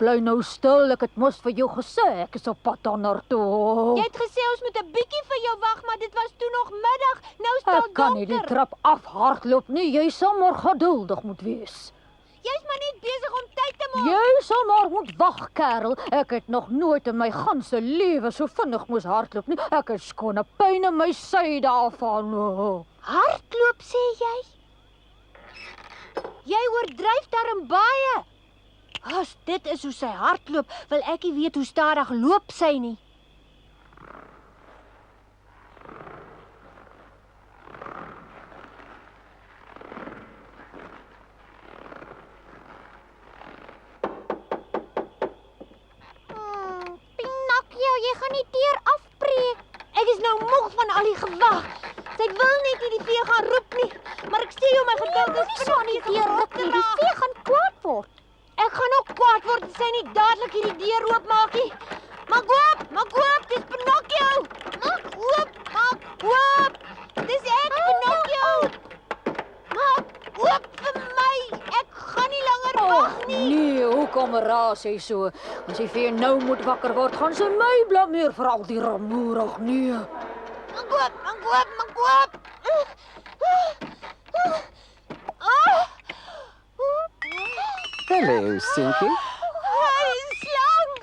Bly nou stil, ek het mos vir jou gesê, ek is op pad daartoe.
Jy het gesê ons moet 'n bietjie vir jou wag, maar dit was toe nog middag. Nou is dit
Ek kan nie die
donker.
trap afhardloop nie, jy sal maar geduldig moet wees.
Jy's maar net besig om tyd te maak.
Jy sal maar moet wag, kerel. Ek het nog nooit in my ganse lewe so vinnig moes hardloop nie. Ek het skone pyn in my sy daarvan.
Hardloop sê jy? Jy oordryf daarin baie. As dit is hoe sy hardloop, wil ek nie weet hoe stadig loop sy nie.
Pinocchio, jy gaan die deur afbreek.
Ek is nou nou moeg van al die gewag. Sy wil net nie die vee gaan roep nie, maar ek sê jou my geduld is
So aan die deur ruk nie, die vee gaan kwaad word.
Ek gaan ook kwaad word as sy nie dadelik hierdie deur oopmaak nie. Maak oop, dis Pinocchio. Maak oop. Dis ek, Pinocchio. Maak oop vir my. Ek gaan nie langer wag nie.
Nee, hoekom raas jy so? As die vee nou moet wakker word, gaan sy my blameer vir al die rumoerig. Nee.
Maak oop.
Hallo, Sinkie.
Hy is slang.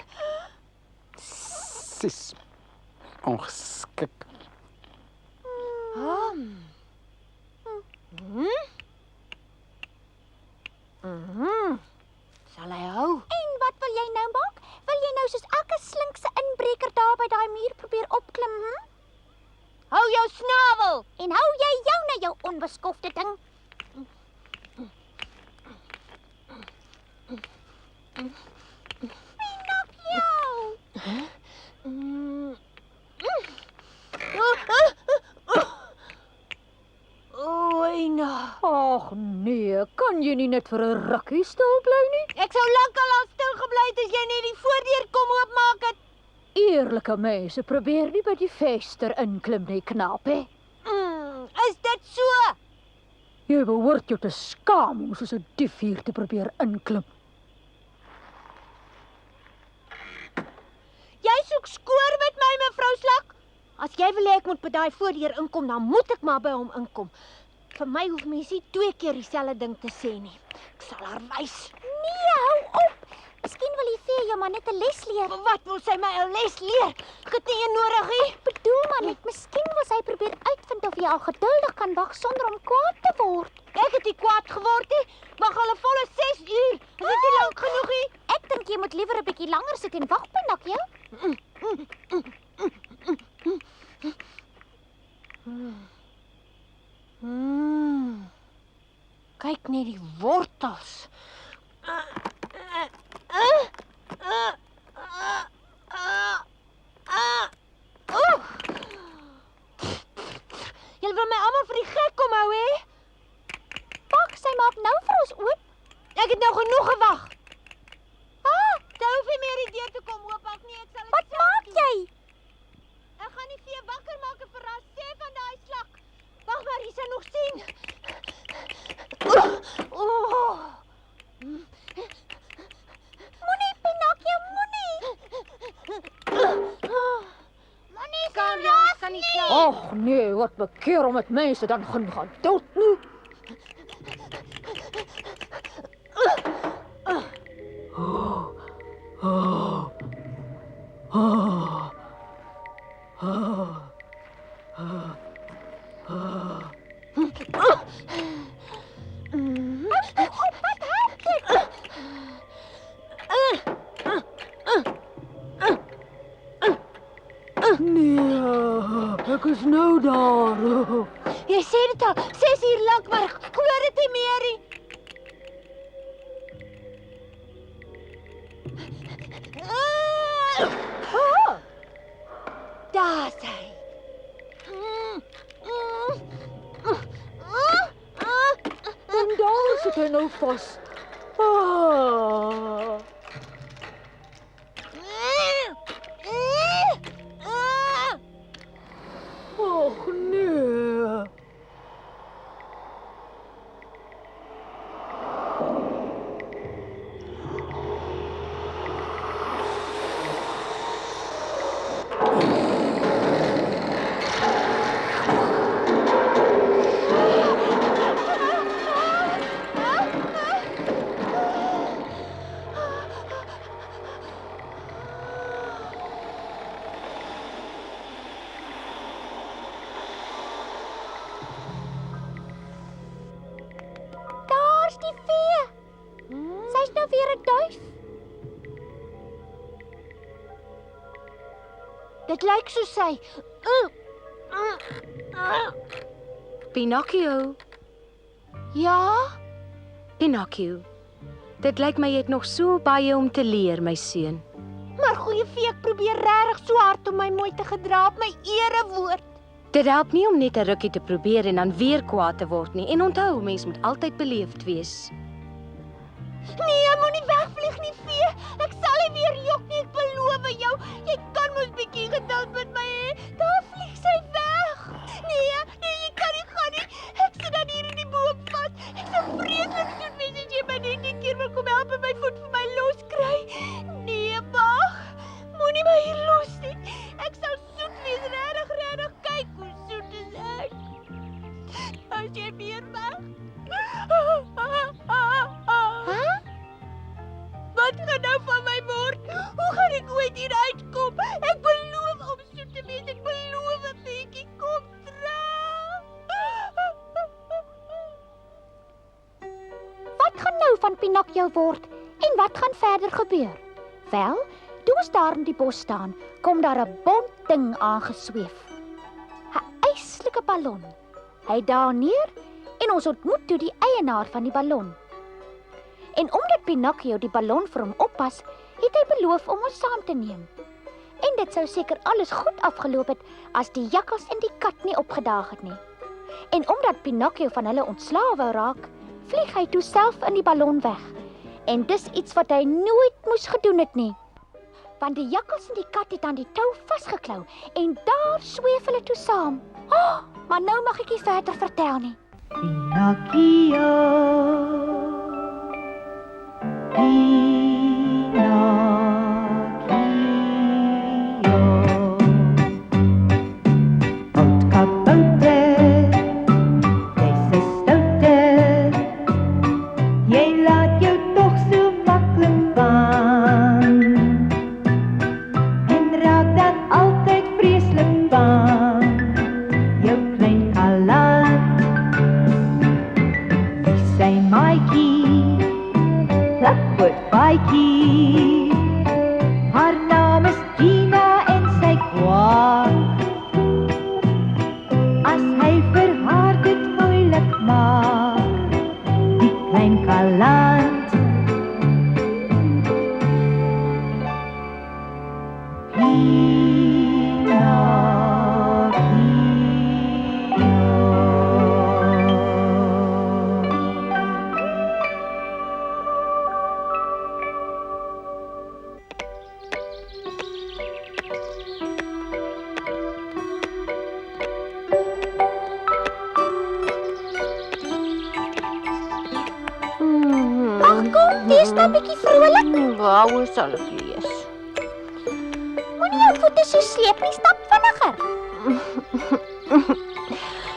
Sis. Ongeskik.
Sal hy hou?
En wat wil jy nou maak? Wil jy nou soos elke slinkse inbreker daar by daai muur probeer opklim, hm?
Hou jou snavel.
En hou jy jou na jou onbeskofte ding?
Ag nee, kan jy nie net vir 'n rukkie stil bly nie?
Ek sou lankal al stil gebly het as jy net die voordeur kom oopmaak het.
Eerlike mense probeer nie by die venster inklim nie, knap hè?
Is dit so?
Jy behoort jou te skaam om soos 'n dief hier te probeer inklim.
Jy soek skoor met my, mevrou Slak. As jy wil hê ek moet by daai voordeur inkom, dan moet ek maar by hom inkom. Vir my hoef mens nie 2 keer dieselfde ding te sê nie. Ek sal haar wys.
Nee, hou op. Miskien wil die vee jou maar net 'n les leer.
Maar wat wil sy my 'n les leer? Ek het nie nodig nie.
Ek bedoel maar net, miskien wil sy probeer uitvind of jy al geduldig kan wag sonder om kwaad te word.
Ek het nie kwaad geword nie. Wag al 'n volle 6 uur. Is dit nie lank genoeg nie?
Ek dink jy moet liewer 'n bietjie langer sit en wag, Pinocchio.
Kyk net die wortels. Jy wil my almal vir die gek kom hou, hè?
Pak, sy maak nou vir ons oop.
Ek het nou genoeg gewag. Jy hoef nie meer die deur te kom oopmaak nie, ek sal dit
Wat maak jy?
Ek gaan die vee wakker maak en verras sê van daai slak. Wag maar, jy sal nog sien.
Moenie, Pinocchio, moenie.
Moenie, kan jy kan nie klaar.
Ag nee, wat bekeer om met mense dan gaan dood nie. Nee, ek is nou daar.
Jy sê dit al 6 uur lank, maar ek glo dit nie meer nie. Daar is hy.
En daar sit hy nou vas. Ah. Och nee.
Daar's die vee. Sy's nou weer 'n duif.
Dit lyk soos sy.
Pinocchio,
Ja?
Pinocchio. Dit lyk my jy het nog so baie om te leer, my seun.
Maar goeie vee, ek probeer regtig so hard om my mooi te gedra op my erewoord.
Dit help nie om net 'n rukkie te probeer en dan weer kwaad te word nie. En onthou, mens moet altyd beleefd wees.
Nee, moenie wegvlieg nie, vee. Ek sal nie weer jok nie, ek beloof jou. Jy kan mos bietjie geduld met my hê. Daar vlieg sy weg. Nee, jy kan nie gaan nie. Ek sit dan hier in die boom vas. Ek sou vreeslik soet wees as jy my net 'n keer wil kom help en my voet vir my los kry. Nee, wag. Moenie my hier los nie. Ek sal soet wees, regtig. Kyk hoe soet is ek. As jy weer weg. Wat gaan nou van my word? Hoe gaan ek ooit hier uitkom? Ek beloof om soet te wees. Ek beloof, Pietjie, kom terug. Wat gaan nou van Pinocchio word? En wat gaan verder gebeur? Wel, toe ons daar in die bos staan, kom daar 'n bont ding aangesweef. 'n Eislike ballon. Hy daal neer en ons ontmoet toe die eienaar van die ballon. En omdat Pinocchio die ballon vir hom oppas, het hy beloof om ons saam te neem. En dit sou seker alles goed afgeloop het as die jakkals en die kat nie opgedaag het nie. En omdat Pinocchio van hulle ontslae wou raak, vlieg hy toe self in die ballon weg. En dis iets wat hy nooit moes gedoen het nie. Want die jakkals en die kat het aan die tou vasgeklou en daar sweef hulle toe saam. Oh, maar nou mag ek nie verder vertel nie. Wees nou 'n bietjie vrolik.
Waaroor sal ek wees?
Moenie jou voete so sleep nie, stap vinniger.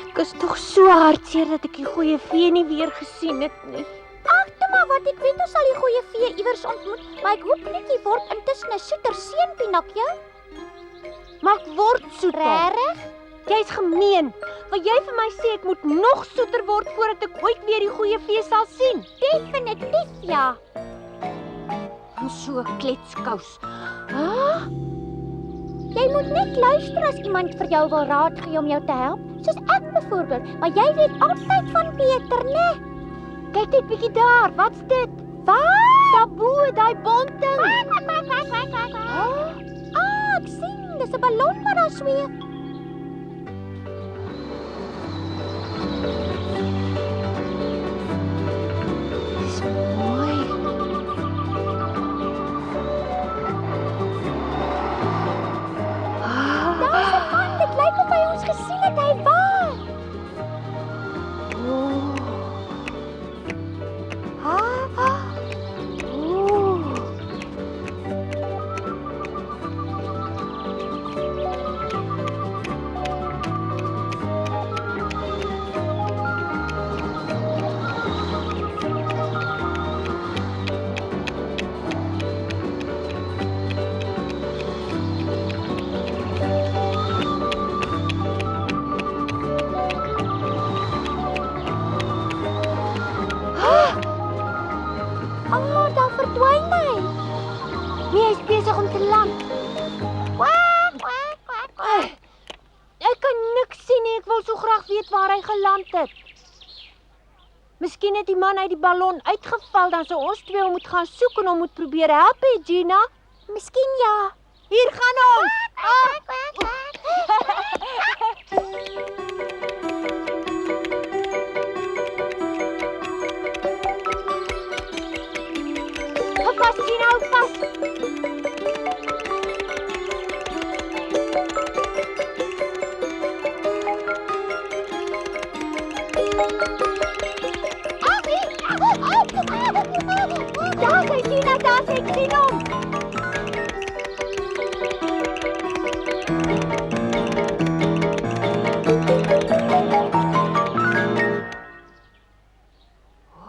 Ek is tog so hartseer dat ek die goeie vee nie weer gesien het nie.
Ag, toe maar wat, ek weet ons sal die goeie vee iewers ontmoet, maar ek hoop net jy word intussen 'n soeter seun, Pinocchio.
Maar ek word soeter.
Regtig?
Jy's gemeen. Wil jy vir my sê ek moet nog soeter word voordat ek ooit weer die goeie vee sal sien?
Definitief ja.
So kletskous.
Jy moet net luister as iemand vir jou wil raad gee om jou te help, soos ek byvoorbeeld, maar jy weet altyd van beter, né?
Kyk net bietjie daar, wat's dit?
Wat?
Daar bo, daai bonting.
Ek sien, dis 'n ballon wat daar sweef.
Dis mooi.
Daar's 'n man, dit lyk of hy ons gesien het, hy waai. Daar verdwyn hy.
Nee, hy's besig om te land. Ek kan niks sien nie, ek wil so graag weet waar hy geland het. Miskien het die man uit die ballon uitgeval, dan sou ons twee hom moet gaan soek en hom moet probeer help, Gina.
Miskien ja.
Hier gaan ons.
Hou vas, Gina, hou vas. Daar sy, Gina, daar sy, ek sien hom.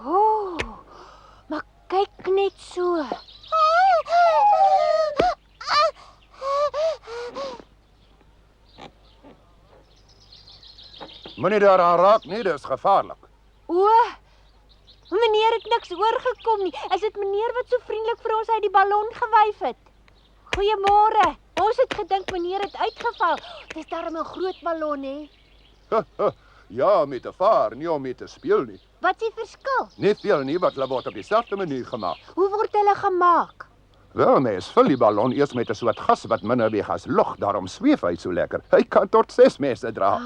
Oh, maar kyk net so.
Moenie daaraan raak nie, dis gevaarlik.
O, meneer het niks oorgekom nie. Is dit meneer wat so vriendelik vir ons uit die ballon gewuif het? Goeiemôre. Ons het gedink meneer het uitgeval. Dis darm 'n groot ballon, hè?
Ja, om mee te vaar, nie om mee te speel nie.
Wat is die verskil?
Nie veel nie, wat hulle word op dieselfde manier gemaak.
Hoe word hulle gemaak?
Wel, mens vul die ballon eers met 'n soort gas wat minder weeg as lug, daarom sweef hy so lekker. Hy kan tot 6 mense dra.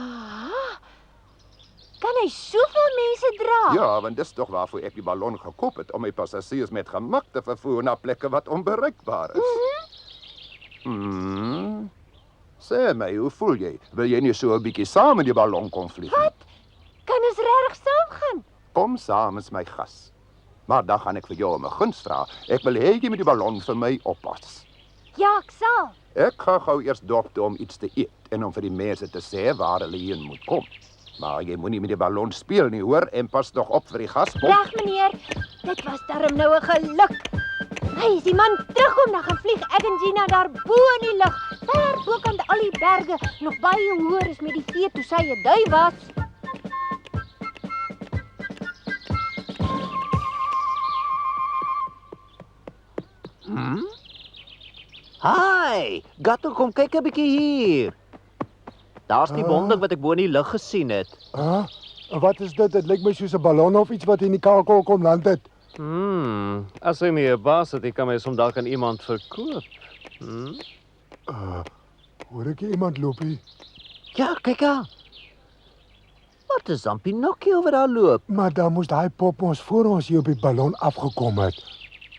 Kan hy soveel mense dra?
Ja, want dis tog waarvoor ek die ballon gekoop het, om my passasiers met gemak te vervoer na plekke wat onbereikbaar is. Sê my, hoe voel jy? Wil jy nie so 'n bietjie saam in die ballon kom vlieg nie?
Wat? Kan ons regtig saamgaan?
Kom saam as my gas. Maar dan gaan ek vir jou om 'n guns vra. Ek wil hê jy moet die ballon vir my oppas.
Ja, ek sal.
Ek gaan gou eers dorp toe om iets te eet en om vir die mense te sê waar hulle heen moet kom. Maar jy moenie met die ballon speel nie, hoor, en pas tog op vir die gaspomp.
Reg, meneer. Dit was darm nou 'n geluk. Hey, is die man terugkom, dan gaan vlieg ek en Gina daar bo in die lug. Ver bokant al die berge, nog baie hoër is met die vee toe sy 'n dui was.
Hi, Gatto, kom kyk 'n bietjie hier. Daar's die wonder wat ek bo in die lug gesien het.
Wat is dit? Dit lyk my soos 'n ballon of iets wat in die kakel kom land het.
As hy nie 'n baas het, ek kan my som dalk aan iemand verkoop.
Hoor ek iemand loop hier?
Ja, kyk aan. Wat is dan Pinocchio wat daar loop?
Maar dan moes daai pop ons voor ons hier op die ballon afgekom het.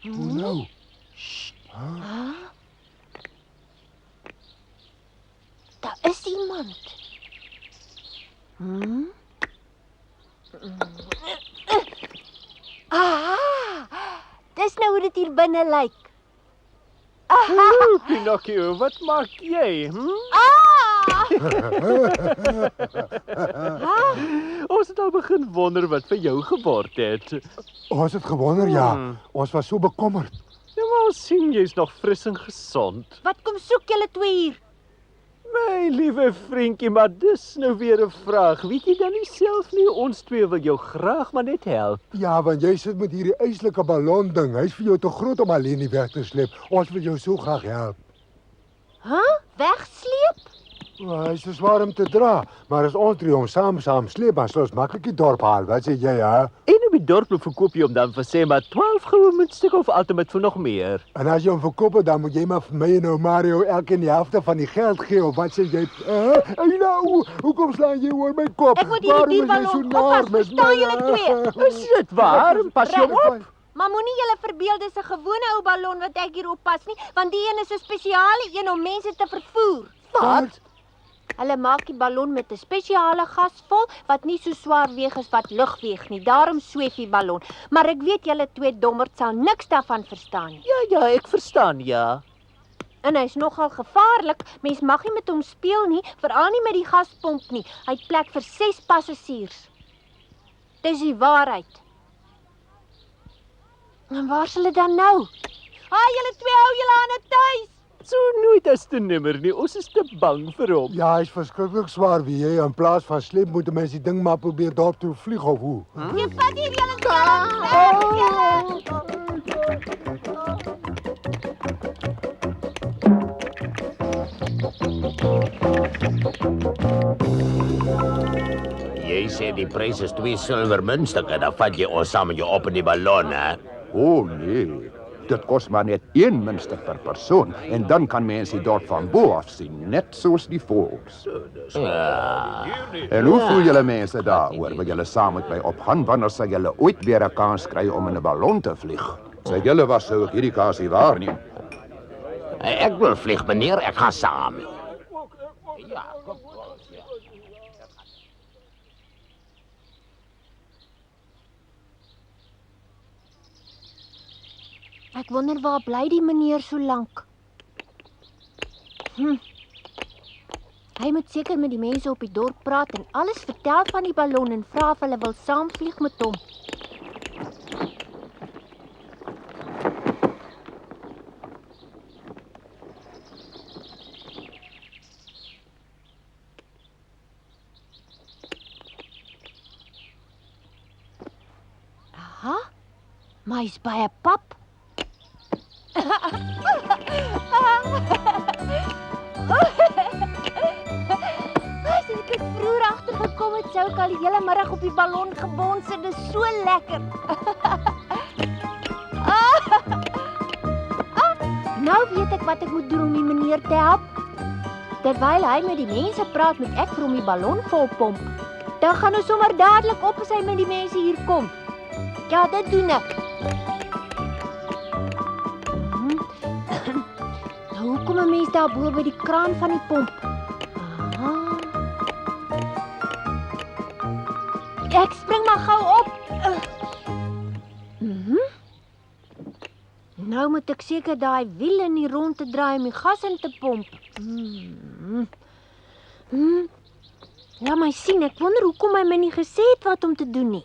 Hoe nou?
Daar is iemand. Dis nou hoe dit hier binne lyk.
Pinocchio, wat maak jy? Ons het al begin wonder wat vir jou geword het.
Ons het gewonder, ja. Ons was so bekommerd.
Ja, maar ons sien jy's nog fris en gesond.
Wat kom soek julle twee hier?
My liewe vriendjie, maar dis nou weer 'n vraag. Weet jy dan nie self nie, ons twee wil jou graag maar net help.
Ja, want jy sit met hierdie eislike ballon ding. Hy's vir jou te groot om alleen die weg te sleep. Ons wil jou so graag help.
Wegsleep?
Hy's te swaar om te dra, maar as ons drie hom saam sleep, dan sal ons maklik die dorp haal. Wat sê jy, hè?
En op die dorp verkoop jy hom dan vir sê maar 12 goue muntstukke of altyd vir nog meer.
En as jy hom verkoop, dan moet jy maar vir my en ou Mario elkeen die helfte van die geld gee, of wat sê jy? Nou, hoekom slaan jy oor my kop?
Ek moet hierdie dierballon oppas, verstaan julle twee?
Is dit waar? Pas jy op?
Maar moenie julle verbeel dis 'n gewone ou ballon wat ek hier oppas nie, want die een is 'n spesiale een om mense te vervoer.
Wat?
Hulle maak die ballon met 'n spesiale gas vol wat nie so swaar weeg as wat lug weeg nie. Daarom sweef die ballon. Maar ek weet julle twee dommerd sal niks daarvan verstaan nie.
Ja, ek verstaan, ja.
En hy's nogal gevaarlik. Mens mag nie met hom speel nie, veral nie met die gaspomp nie. Hy het plek vir 6 passasiers. Dis die waarheid. En waar sal dit dan nou? Julle twee hou julle hande tuis.
So nooit as te nimmer nie. Ons is te bang vir hom.
Ja, hy's verskriklik swaar wie jy. In plaas van sleep moet 'n mens die ding maar probeer dorp toe vlieg of hoe?
Jy vat hier julle
Jy sê die prys is 2 silwer muntstukke, dan vat jy ons saam met jou op in die ballon, hè?
O nee, Dit kos maar net 1 muntstuk per persoon en dan kan mens die dorp van bo af sien, net soos die voëls. En hoe voel julle mense daaroor? Wil julle saam met my opgaan wanneer sal julle ooit weer 'n kans kry om in 'n ballon te vlieg? Sê julle was sou ek hierdie kansie waarneem.
Ek wil vlieg, meneer, ek gaan saam. Ja, kom.
Ek wonder waar bly die meneer so lank. Hy moet seker met die mense op die dorp praat en alles vertel van die ballon en vra of hulle wil saamvlieg met hom. Aha, maar hy's by 'n pap. As ek vroeër agtergekom het, sou ek al die hele middag op die ballon gebons het. Dit is so lekker. Nou weet ek wat ek moet doen om die meneer te help. Terwyl hy met die mense praat, moet ek vir hom die ballon volpomp. Dan gaan ons sommer dadelik op as hy met die mense hier kom. Ja, dit doen ek. Nou, hoe kom 'n mens daar bo by die kraan van die pomp? Aha. Ek spring maar gou op. Nou moet ek seker daai wiel in die rond te draai om die gas in te pomp. Laat my sien, ek wonder hoekom hy my nie gesê het wat om te doen nie.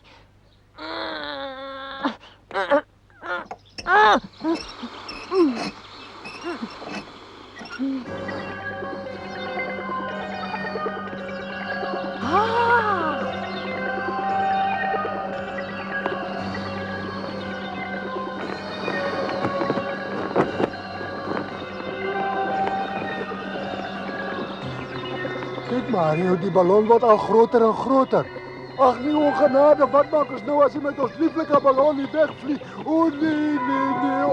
Kyk Mario, die ballon word al groter en groter. Ag nee, ongenade, wat maak ons nou as hy met ons lieflike ballon nie wegvlieg? O nee,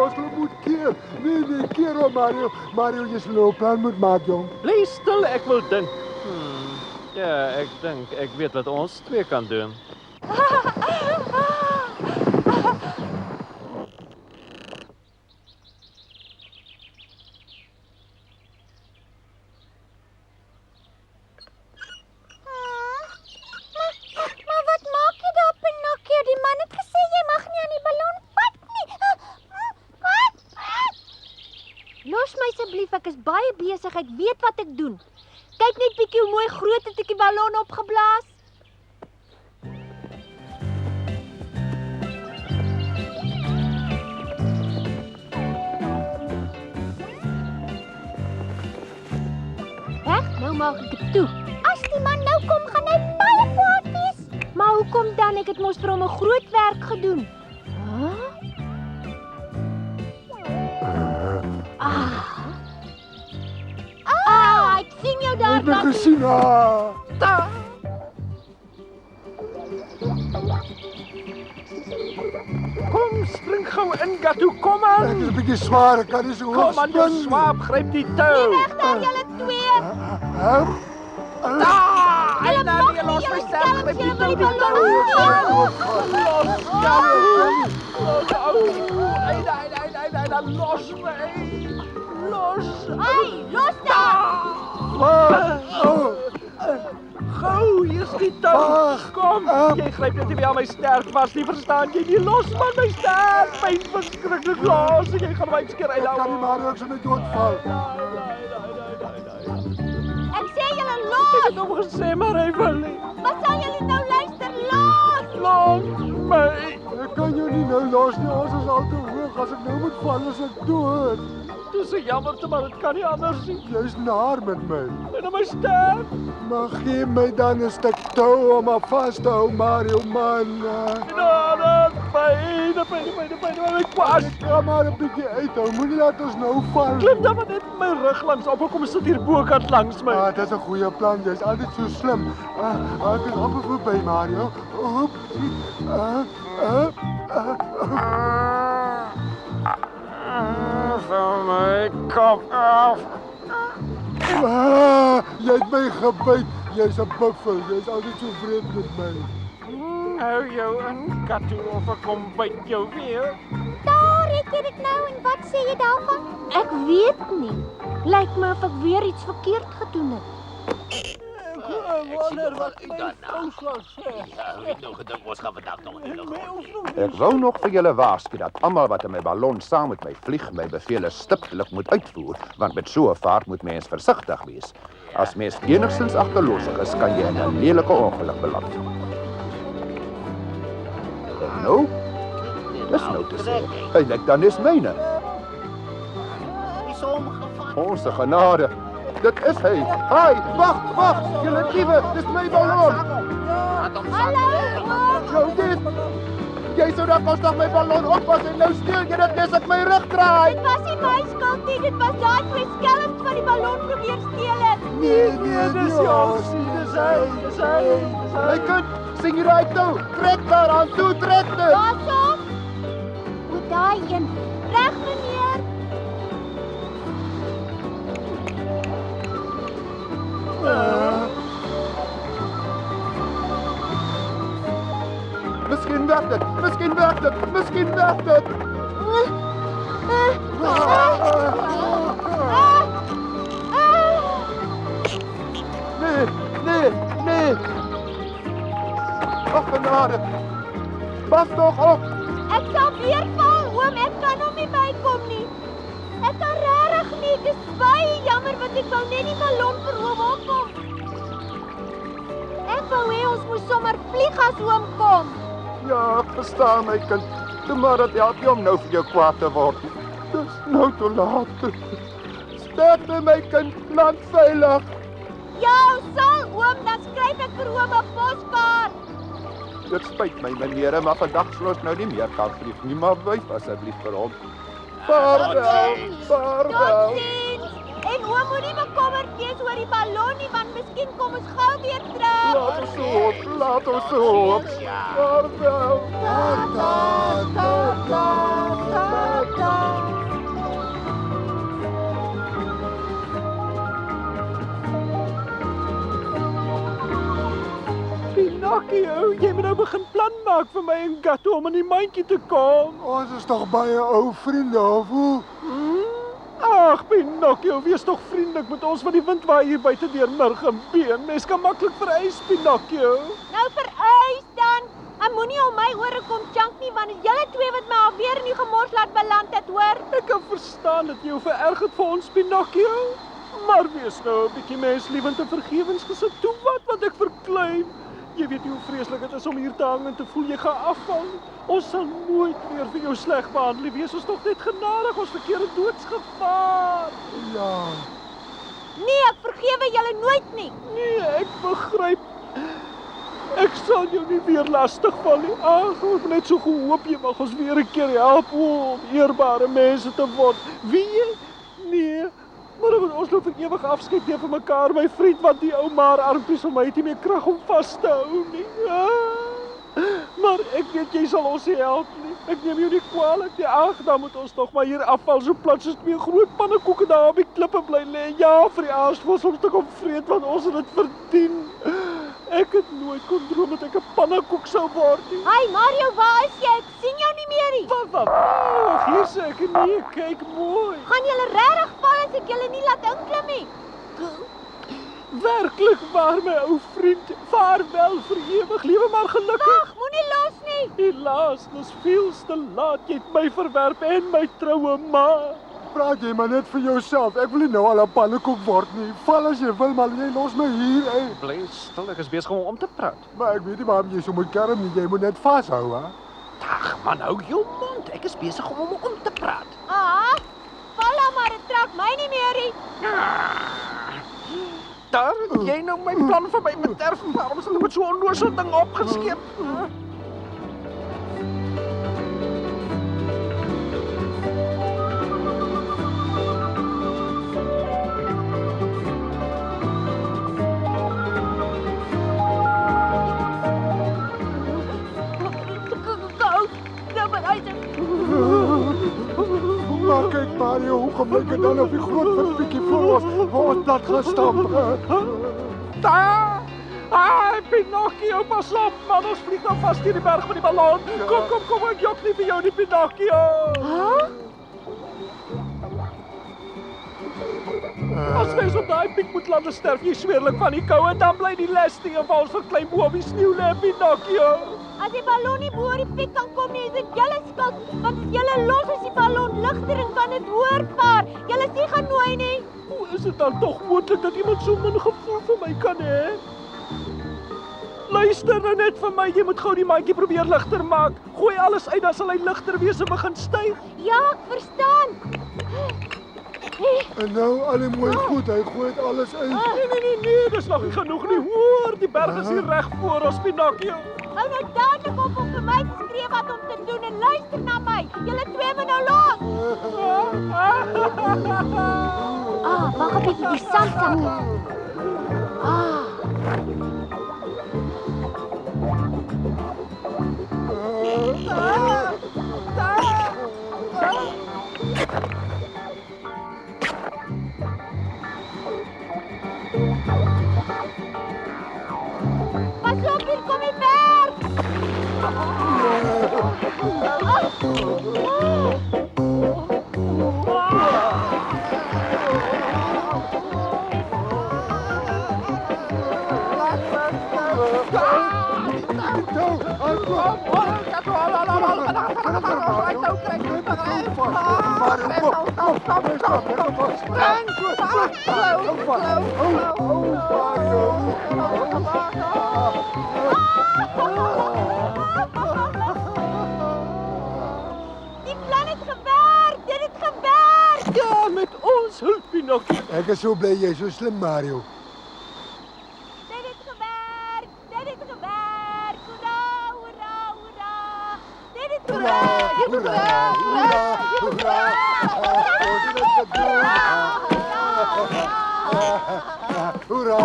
ons moet keer. Nee, keer hom Mario. Mario, jy sal nou 'n plan moet maak, jong.
Bly stil, ek wil dink. Ja, ek dink ek weet wat ons twee kan doen.
Maar wat maak jy daar, Pinocchio? Die man het gesê jy mag nie aan die ballon vat nie. Los my asseblief, ek is baie besig. Ek weet wat ek doen. Kyk net bietjie hoe mooi groot het ek die ballon opgeblaas. Reg, nou maak ek dit toe. As die man nou kom, gaan hy baie kwaad wees. Maar hoekom dan? Ek het mos vir hom 'n groot werk gedoen. Ek sien jou daar.
Ek het gesien.
Kom, spring gou in, Gato, kom aan.
Ek is 'n bietjie swaar, ek kan nie so hoog
Kom aan, jou
spring.
swaap, gryp die tou.
Weg daar, julle twee.
Julle mag nie, los my sterk, gryp die tou. Los my.
Hey, los daar.
Gou, hier's die tou. Kom, jy gryp net nie aan my sterk vas nie, verstaan jy? Nie los man my sterk, my verskriklik los. Jy gaan my skeer uit
Ek kan nie maar ook so net doodval.
Ek sê julle
Ek
los.
het hom gesê, maar hy wil nie.
Wat sal julle nou luister? Los.
Los my.
Ek kan jou nie nou los nie, ons is al te hoog. As ek nou moet val, is ek dood.
Dis so jammerte, maar dit kan nie anders nie.
Jy's naar met my.
En my sterk.
Maar gee my dan 'n stuk tou om haar vas te hou, Mario man.
My kwaad.
Ek kan maar 'n bietjie uithou. Moenie laat ons nou val.
Klim dan maar net my rug langs op. Kom sit hier bokant langs my.
Dis 'n goeie plan. Jy's altyd so slim. Ek is amper verby, Mario. Oep.
kom af.
Jy het my gebyt. Jy's 'n buffel. Jy's altyd so vreemd met my.
Hou jou in, Katu, of ek kom byt jou weer.
Daar het jy dit nou en wat sê jy daarvan?
Ek weet nie. Lyk my of ek weer iets verkeerd gedoen het.
Ek wonder wat my vrou sal sê. Ja, ek het nou gedink ons gaan vandag nog in die lug.
Ek wou nog vir julle waarsku dat almal wat in my ballon saam met my vlieg, my bevele stiptelik moet uitvoer, want met so 'n vaart moet mens versigtig wees. As mens enigstens agterloosig is, kan jy in 'n lelike ongeluk beland. En nou? Dis nou te sê. Hy lyk dan is myne.
Dis omgevat.
Onse genade. Dit is hy. Haai, wag, julle liewe, dis my ballon. Jou dit. Jy sou dan kostig my ballon oppas en nou steel jy dit nes ek my rug draai.
Dit was nie my skuld nie, dit was daai twee skelms wat die ballon probeer steel het.
Nee, dis ons.
Dis hy.
My kind, sien jy daai toe? Trek daaraan toe, trek dit.
Pas op! Met daai een. Reg, meneer.
Miskien werk dit. Nee. Ag, genade. Pas tog op.
Ek sal weer val, oom. Ek kan hom nie bykom nie. Ek kan regtig nie. Dis baie jammer want ek wou net die ballon vir oom opkom. Ek wou hê ons moes sommer vlieg as oom kom.
Ja, ek verstaan my kind. Toe maar dat help jy om nou vir jou kwaad te word. Dis nou te laat. Sterkte my kind, land veilig.
Ja, sal oom, dan skryf ek vir oom 'n poskaart.
Dit spyt my meneer, maar vandag sal ons nou nie meer kan vlieg nie, maar wyf asseblief vir hom. Vaarwel.
Totsiens. En oom moet nie bekommerd wees oor die ballon nie, want miskien kom ons gou weer terug.
Laat ons hoop. Vaarwel.
Pinocchio, jy moet nou begin plan maak vir my en Gatto om in die mandjie te kom.
Ons is tog baie ou vriende, of hoe?
Ag, Pinocchio, wees tog vriendelik met ons, want die wind waai hier buite deur murg en been. Mens kan maklik vereis, Pinocchio.
Nou vereis dan. En moenie om my ore kom jank nie, want dit julle twee wat my alweer in die gemors laat beland het, hoor.
Ek kan verstaan dat jy jou vererg het vir ons, Pinocchio. Maar wees nou 'n bietjie menslievend en vergewensgesit. Toe wat ek verklein. Jy weet hoe vreeslik dit is om hier te hang en te voel jy gaan afval. Ons sal nooit meer vir jou sleg behandel. Wees ons tog net genadig, ons verkeer in doodsgevaar.
Ja.
Nee, ek vergewe julle nooit nie.
Nee, ek begryp. Ek sal jou nie weer lastig val nie. Ag, ek het net so gehoop jy mag ons weer 'n keer help om eerbare mense te word. Wie jy? Nee. Maar ons loop vir ewig afskeid neem vir mekaar, my vriend, want die ou maar armpies van my het nie meer krag om vas te hou nie. Maar ek weet jy sal ons nie help nie. Ek neem jou nie kwalijk nie. Ag, dan moet ons nog maar hier afval so plat soos 2 groot pannekoeke daar op die klippe bly lê. Ja, vir die aasvos om te kom vreet, want ons het dit verdien. Ek het nooit kon droom dat ek 'n pannekoek sou word nie.
Hey Mario, waar is jy? Ek sien jou nie meer nie.
Wat? Ag, hier sê ek nie, kyk mooi.
Gaan julle regtig val as ek julle nie laat inklim nie?
Werklik waar, my ou vriend. Vaarwel vir ewig, lewe maar gelukkig.
Wag, moenie los nie.
Helaas, dis veel te laat. Jy het my verwerp en my troue ma.
Praat jy maar net vir jouself. Ek wil nie nou al 'n pannekoek word nie. Val as jy wil, maar jy los my hier uit.
Bly stil, ek is besig om te praat.
Maar ek weet nie waarom jy so moet kerm nie. Jy moet net vashou, hè?
Ag man, hou jou mond. Ek is besig om te praat.
Val maar, dit trek my nie meer nie.
Daar het jy nou my plan vir my bederf. Waarom is hulle met so 'n onnoosel ding opgeskeep?
Maar kyk Mario, hoe kom ek dan op die groot verpiekie voor ons plat gaan stamp?
Daar! Ai, Pinocchio, pas op, man, ons vlieg nou vast hier die berg met die ballon. Kom, ek jok nie vir jou nie, Pinocchio. As mens op daai piek moet lande sterf jy sweerlik van die koue, dan bly die les nie en val so klein bo op die sneeu lê, Pinocchio.
As die ballon nie bo oor die piek kan kom nie, is dit julle skuld, want as julle los is die ballon ligter en kan dit hoër vaar. Julle is nie genooi nie.
Hoe is dit dan tog moontlik dat iemand so min gevoel vir my kan hê? Luister nou net vir my, jy moet gou die mandjie probeer ligter maak. Gooi alles uit, dan sal hy ligter wees en begin styg.
Ja, ek verstaan.
En nou al die mooi goed, hy gooi dit alles uit.
Nee, dis nog nie genoeg nie. Hoor, die berg is hier reg voor ons, Pinocchio.
Hou nou dadelik op om vir my te skree wat om te doen en luister na my. Julle twee moet nou los. Wag 'n bietjie, die sandsakke. Pas op, hier kom die berg! Die plan het gewerk! Dit het gewerk!
Ja, met ons hulp, Pinocchio.
Ek is so bly jy is so slim, Mario.
Dit het gewerk! Dit het gewerk! Hoera, hoera, hoera! Dit het gewerk! Dit het gewerk!
Hoera!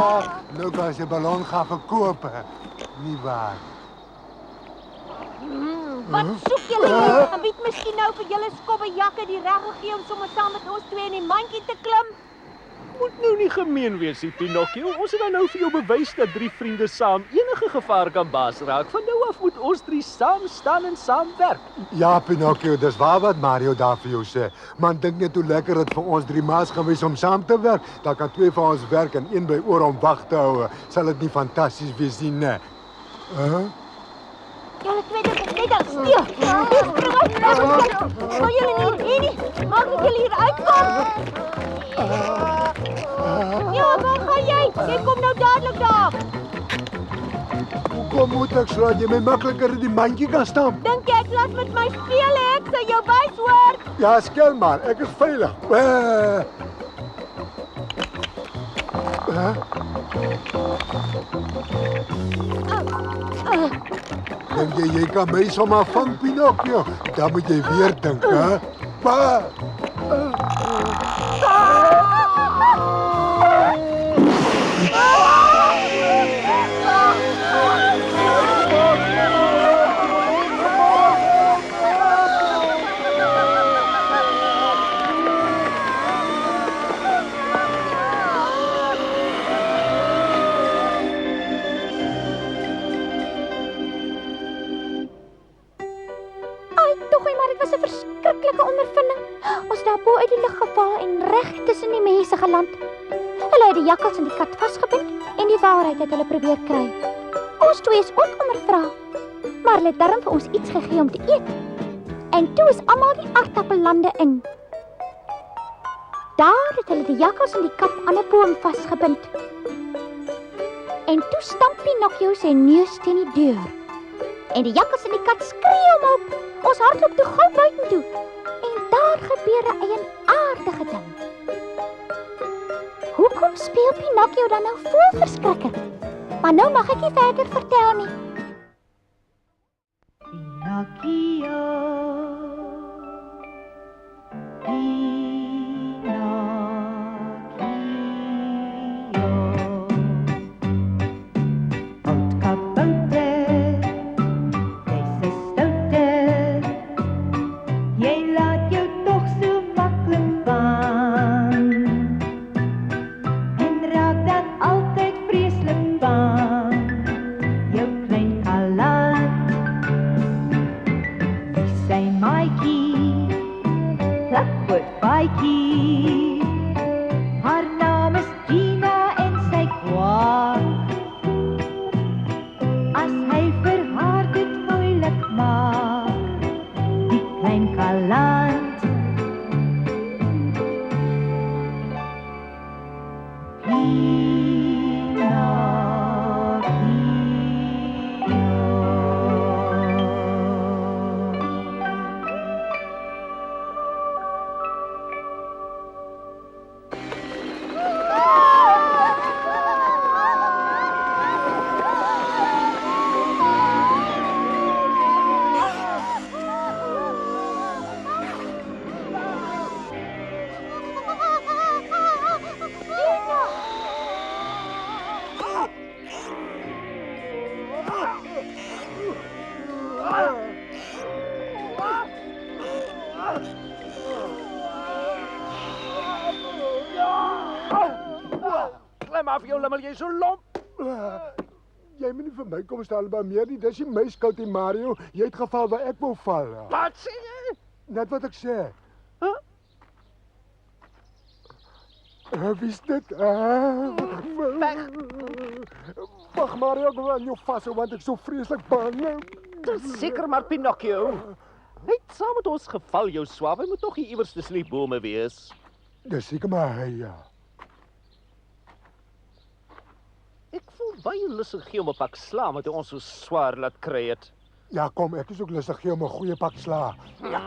Nou kan sy ballon gaan verkoop. Nie waar.
Wat soek julle hier? En wie het miskien nou vir julle skobbejakke die reg gegee om sommer saam met ons twee in die mandjie te klim?
Moet nou nie gemeen wees, Pinocchio. Ons het dan nou vir jou bewys dat 3 vriende saam enige gevaar kan baas raak. Van nou af moet ons 3 saam staan en saam werk.
Ja, Pinocchio, dis waar wat Mario daar vir jou sê. Man, dink net hoe lekker dit vir ons 3 maats gaan wees om saam te werk. Dan kan 2 van ons werk en 1 by oor om wag te hou. Sal dit nie fantasties wees nie, né?
Julle twee dink net dan stil. Spring uit. Wil julle nie hier nie? Maak dat julle hier uitkom. Ja, waar gaan jy? Jy kom nou dadelik daar.
Hoekom moet ek sodat jy my makliker in die mandjie kan stamp?
Dink jy ek laat met my speel hè? Ek sal jou wys hoor.
Ja, skel maar, ek is veilig. Dink jy kan my sommer vang, Pinocchio? Dan moet jy weer dink, hè?
Uit die lug geval en reg tussen die mense geland. Hulle het die jakkals en die kat vasgebind en die waarheid het hulle probeer kry. Ons twee is ook ondervra, maar hulle het darm vir ons iets gegee om te eet. En toe is almal die aardappellande in. Daar het hulle die jakkals en die kat aan 'n boom vasgebind. En toe stamp Pinocchio sy neus teen die deur. En die jakkals en die kat skree om hulp. Ons hardloop toe gou buitentoe. Daar gebeur 'n eienaardige ding. Hoekom speel Pinocchio dan nou vol verskrikker? Maar nou mag ek nie verder vertel nie.
Pinocchio, Oud kabouter, jy's 'n stoute. Jy laat jou tog so
maar vir jou lummel, jy so lomp.
Jy moet nie vir my kom staan blameer nie. Dis nie my skuld nie, Mario. Jy het geval waar ek wou val.
Wat sê jy?
Net wat ek sê. Wie is dit? Wag, Mario, ek wil aan jou vashou want ek is so vreeslik bang.
Dis seker maar Pinocchio. Hy het saam met ons geval, jou swaaf. Hy moet tog hier iewers tussen die bome wees.
Dis seker maar hy, ja.
Ek voel baie lustig gee om 'n pak sla wat hy ons so swaar laat kry het.
Ja, kom, ek is ook lustig gee om 'n goeie pak sla.
Ja.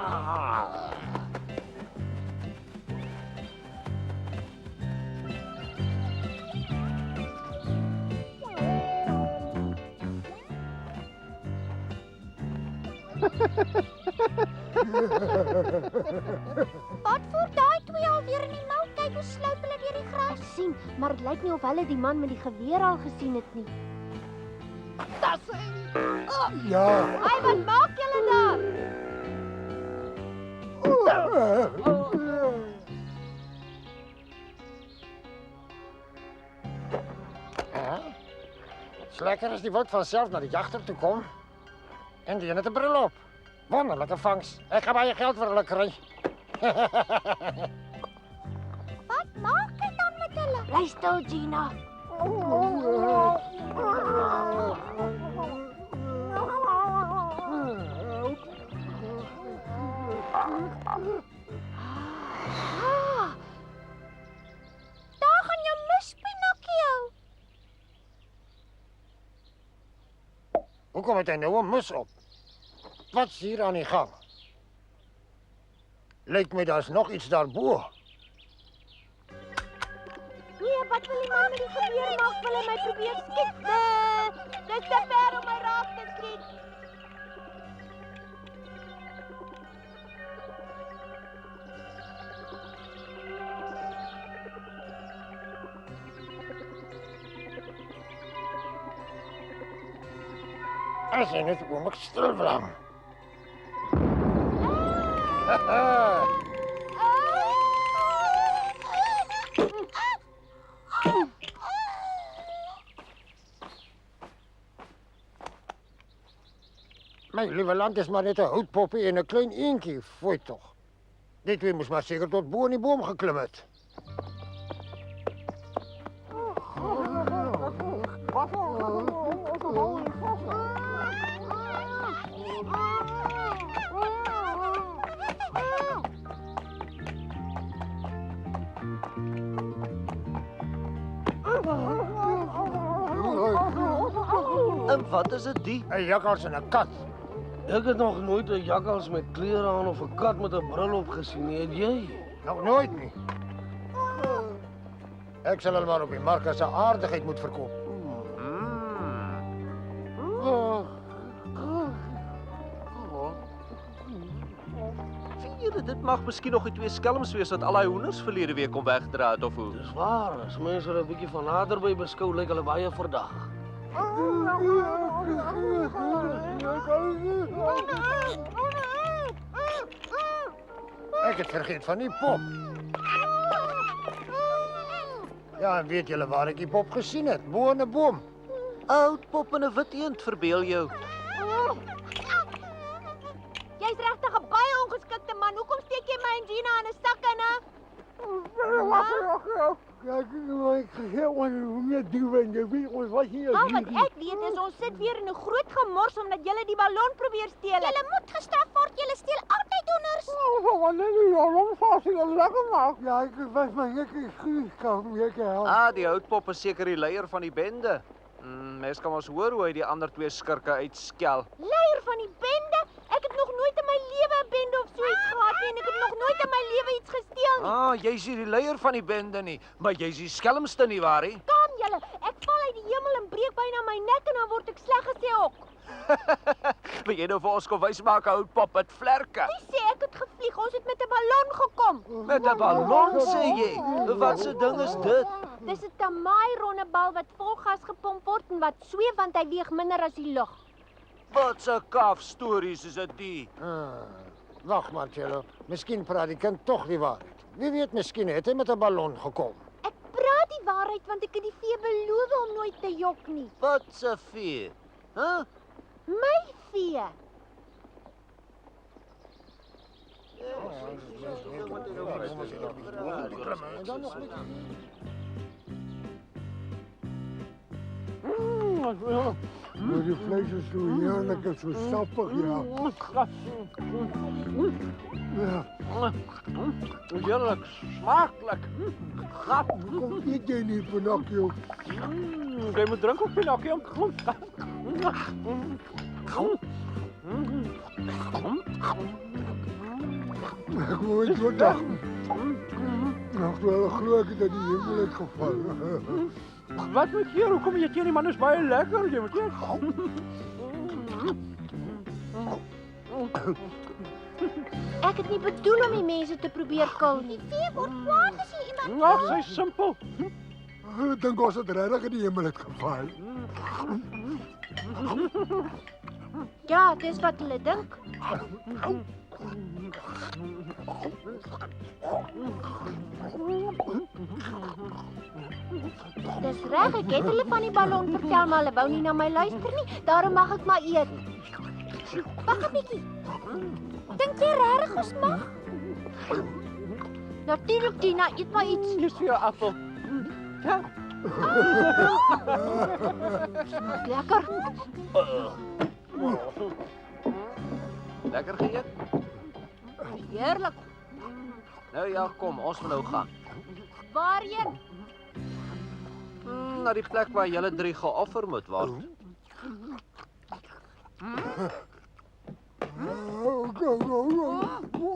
Wat voer daai twee alweer in die mou? Kyk hoe sluip hulle deur die gras. Ek sien, maar dit lyk nie of hulle die man met die geweer al gesien het nie.
Ja.
Ai, wat maak julle daar?
Dis lekker as die wild vanself na die jagter toe kom. En die het 'n bril op. Wonderlike vangs. Ek gaan baie geld vir hulle kry.
Wat maak jy dan met hulle?
Bly stil, Gina.
Daar gaan jy mis, Pinocchio.
Hoekom het hy nou 'n mus op? Wat's hier aan die gang? Lyk my daar's nog iets daarbo.
Nee, wat wil die man met die geweer maak? Wil hy my probeer skiet? Dis te ver om my raak te skiet.
As jy net kom ek stil bly. My liewe land is maar net 'n houtpoppie en 'n klein eentjie, fooi tog. Die twee moes maar seker tot bo in die boom geklim het.
En wat is dit die?
'n Jakkals en 'n kat.
Ek het nog nooit 'n jakkals met klere aan of 'n kat met 'n bril op gesien nie, het jy?
Nog nooit nie. Ek sal hulle maar op die mark as 'n aardigheid moet verkoop.
Sien julle, dit mag miskien nog die twee skelms wees wat al daai hoenders verlede week kom wegdra het of hoe?
Dis waar, as mense hulle 'n bietjie van naderby beskou, lyk hulle baie verdag.
Ek het vergeet van die pop. Ja, en weet julle waar ek die pop gesien het? Bo in 'n boom.
Oud pop en 'n wit eend, verbeel jou.
Jy's regtig 'n baie ongeskikte man. Hoekom steek jy my en Gina in 'n sak in, hè?
Ek gee hoe meer duwe en jy weet ons was hier.
Al wat ek weet is ons sit weer in 'n groot gemors omdat julle die ballon probeer steel.
Julle moet gestraf word. Julle steel altyd hoenders.
Ja, ek was maar ek kan ek help.
Ah, die houtpop is seker die leier van die bende. Mens kan ons hoor hoe hy die ander twee skurke uitskel.
Leier van die bende? Ek het nog nooit in my lewe 'n bende of so iets gehad nie en ek het nog nooit in my lewe iets gesteel nie.
Ah, jy's nie die leier van die bende nie, maar jy's die skelmste nie waar nie?
Kom julle, ek val uit die hemel en breek byna my nek en dan word ek sleg gesê ook.
Wil jy nou vir ons kom wys maak houtpop met vlerke?
Wie sê ek het gevlieg? Ons het met 'n ballon gekom.
Met 'n ballon sê jy? Wat 'n ding is dit?
Dis 'n tamaai ronde bal wat vol gas gepomp word en wat sweef want hy weeg minder as die lug.
Wat 'n kaf stories is dit die?
Wag maar, Cello. Miskien praat die kind tog die waarheid. Wie weet, miskien het hy met 'n ballon gekom.
Ek praat die waarheid.
waarheid want ek het die vee beloof om nooit te jok nie.
Wat 'n vee? Hæ?
My vee.
Maar die vlees is zo heerlijk en zo sappig, ja. Ja.
Heerlijk, smakelijk.
Kom eet jij niet, Pinocchio?
Jij moet drinken, Pinocchio.
Ik wil iets wat dag. Nog wel geluk dat die hemel heeft gevallen.
Wat moet hier? Hoe kom je hier? Die man is baie lekker. Jy moet hier.
Ek het nie bedoel om die mense te probeer kil nie. Vee word kwaad as jy iemand
Ag, sy is simpel.
Ik denk als het reddig in die hemel heeft gevallen.
Ja, dis wat hulle dink. Dis reg, ek het hulle van die ballon vertel, maar hulle wou nie na my luister nie. Daarom mag ek maar eet. Wag 'n bietjie. Dink jy regtig ons mag? Natuurlik, Tina, eet maar iets.
Hier is vir jou appel. Ja.
Smaak lekker.
Lekker geëet?
Heerlik.
Nou ja, kom, ons moet nou gaan.
Waarheen?
Na die plek waar julle 3 geoffer moet word.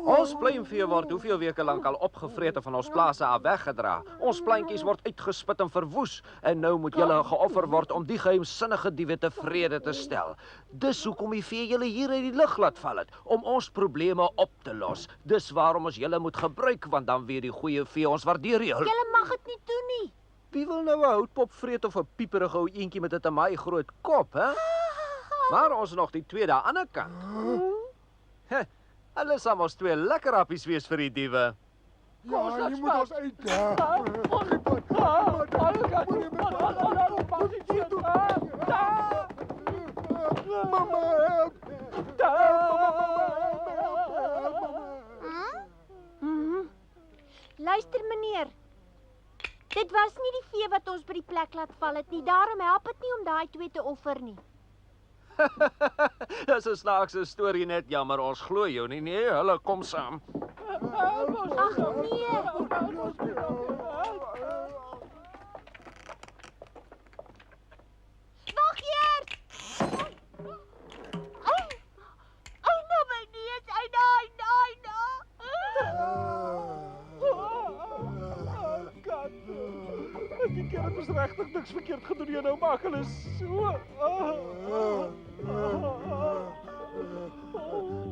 Ons pluimvee word hoeveel weke lank al opgevrete van ons plase af weggedra. Ons plantjies word uitgespit en verwoes en nou moet julle geoffer word om die geheimsinnige diewe tevrede te stel. Dis hoekom die vee julle hier uit die lug laat val het, om ons probleme op te los. Dis waarom ons julle moet gebruik, want dan weet die goeie vee ons waardeer julle.
Julle mag dit nie doen nie.
Wie wil nou 'n houtpop vreet of 'n pieperige ou eentjie met 'n tamaai groot kop, hè? Maar ons nog die tweede aan die ander kant. Hulle sal mos 2 lekker appies wees vir die diewe.
Ja, die moet ons eten. Mama, help!
Luister meneer. Dit was nie die vee wat ons by die plek laat val het nie. Daarom help dit nie om daai 2 te offer nie.
Dis 'n snaakse storie net, jammer ons glo jou nie. Nee, hulle kom saam.
Ag nee. Wag eers. Ai, nou my neus. Ai.
Die kerk is regtig niks verkeerd gedoen. Jy nou maak hulle so.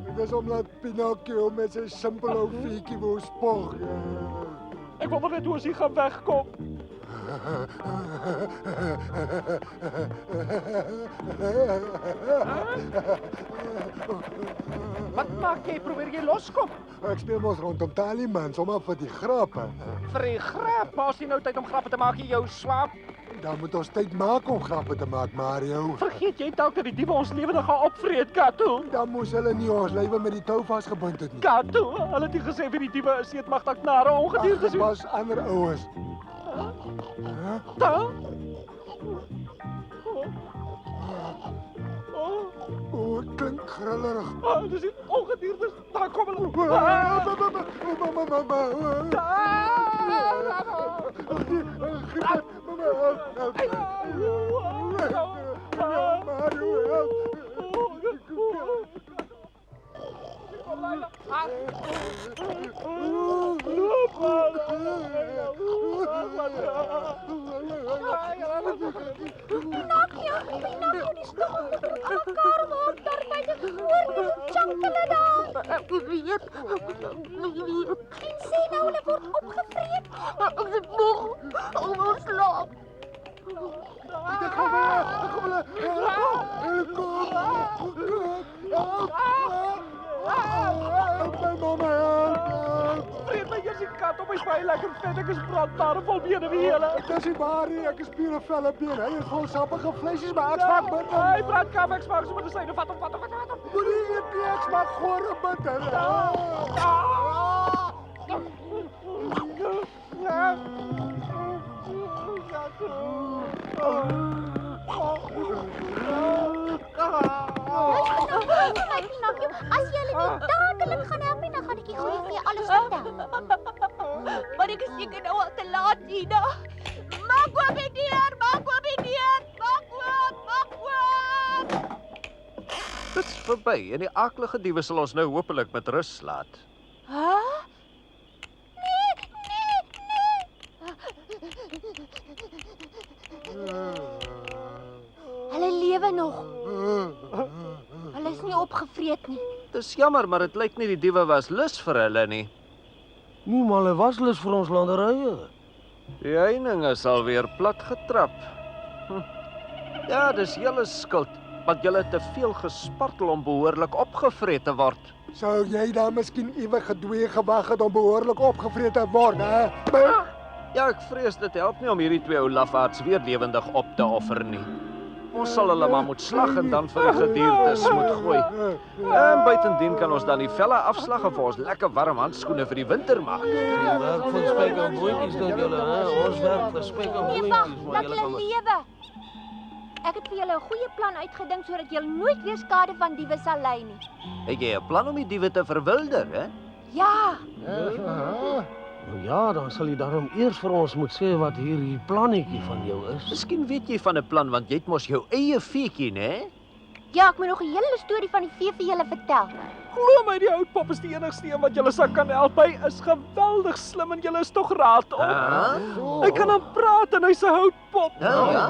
Het is omdat Pinocchio met zijn simpele ou veekie wou spog.
Ek wonder net hoe ons hier gaan wegkom. Wat maak jy? Probeer jy loskom?
Ik speel mos rondom Tallyman, sommer vir die grappe.
Vir die grap, maar as jy nou tyd om grappe te maak, jy jou swap.
Dan moet ons tyd maak om grappe te maak, Mario.
Vergeet jy dalk dat die diewe ons lewe gaan opvreet, Kato?
Dan moes hulle nie ons lywe met die tou vasgebind het nie.
Kato, hulle het nie gesê wie die diewe is, dit mag dalk nare ongedierte
Dit was ander oues.
Da?
O, het klink grillerig.
Dis die ongediertes. Daar kom hulle.
Pinocchio, die stok onder mekaar maak daar by die hoor nie chunk hulle daar. En sê nou hulle word opgevreet. Ons is moeg. Ons slaap.
Daar kom hulle.
Vreet my eers die kap.
vat op my baie lekker vet. Ek is brandbare vol bene wie hele.
Dis nie waar nie, ek is pure velle been. Hy is vol sappige vleisies, maar ek smaak bitter.
Hy brandkap, ek smaak so met 'n syne. Vat hom.
Moenie eet nie, ek smaak gore bitter.
My Pinocchio, as jy hulle nie dadelik gaan help nie, dan gaan ek die goeie vir jou alles vertel.
Maar ek is seker nou al te laat, Ina. Maak oop die deur, maak oop die deur. Maak oop.
Dit's verby en die aaklige diewe sal ons nou hopelik met rus laat.
Huh?
Hulle lewe nog. Hulle is nie opgevreet nie.
Dis jammer, maar dit lyk nie die diewe was lus vir hulle nie.
Nee, maar hulle was lus vir ons landerye.
Die heininge sal weer plat getrap. Ja, dis julle skuld, want julle het te veel gespartel om behoorlik opgevreet te word.
Sou jy dan miskien ewig gedwee gewag het om behoorlik opgevreet te word, hè?
Ja, ek vrees dit help nie om hierdie twee ou lafaards weer lewendig op te offer nie. Ons sal hulle maar moet slag en dan vir die gediertes moet gooi. En buitendien kan ons dan die velle afslag en vir ons lekker warm handskoene vir die winter maak.
Ja, werk vir spek en boontjies dink julle, hè? Ons werk vir spek en
Nee,
boontjies,
wag,
maar
laat
julle
hulle
kan
lewe. Ek het vir julle 'n goeie plan uitgedink sodat julle nooit weer skade van diewe sal ly nie.
Het jy 'n plan om die diewe te verwilder, hè?
Ja,
Nou ja, dan sal jy daarom eers vir ons moet sê wat hierdie plannetjie van jou is.
Miskien weet jy van 'n plan want jy het mos jou eie feetjie, né?
ja, ek moet nog 'n hele storie van die vee vir julle vertel.
Glo my, die oud pop is die enigste een wat julle sal kan help. Hy is geweldig slim en julle is tog raad op. Hy kan dan praat en hy's 'n houtpop.
Ja,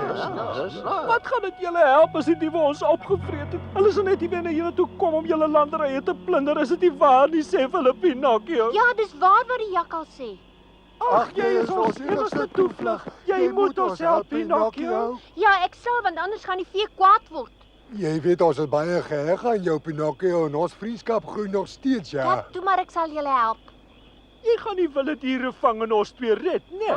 dis wat gaan dit julle help as die diewe ons opgevreet het? Hulle sal net nie weer na julle toe kom om julle landerye te plunder. Is dit nie waar nie, sê vir hulle Pinocchio?
Ja, dis waar wat die jakkal sê.
Ag, jy is ons enigste toevlug. Jy moet ons help, Pinocchio.
Ja, ek sal, want anders gaan die vee kwaad word.
Jy weet ons is baie geheg aan jou, Pinocchio, en ons vriendskap groei nog steeds, ja.
Ja, toe maar ek sal julle help.
Jy gaan die wilde diere vang en ons twee red, né?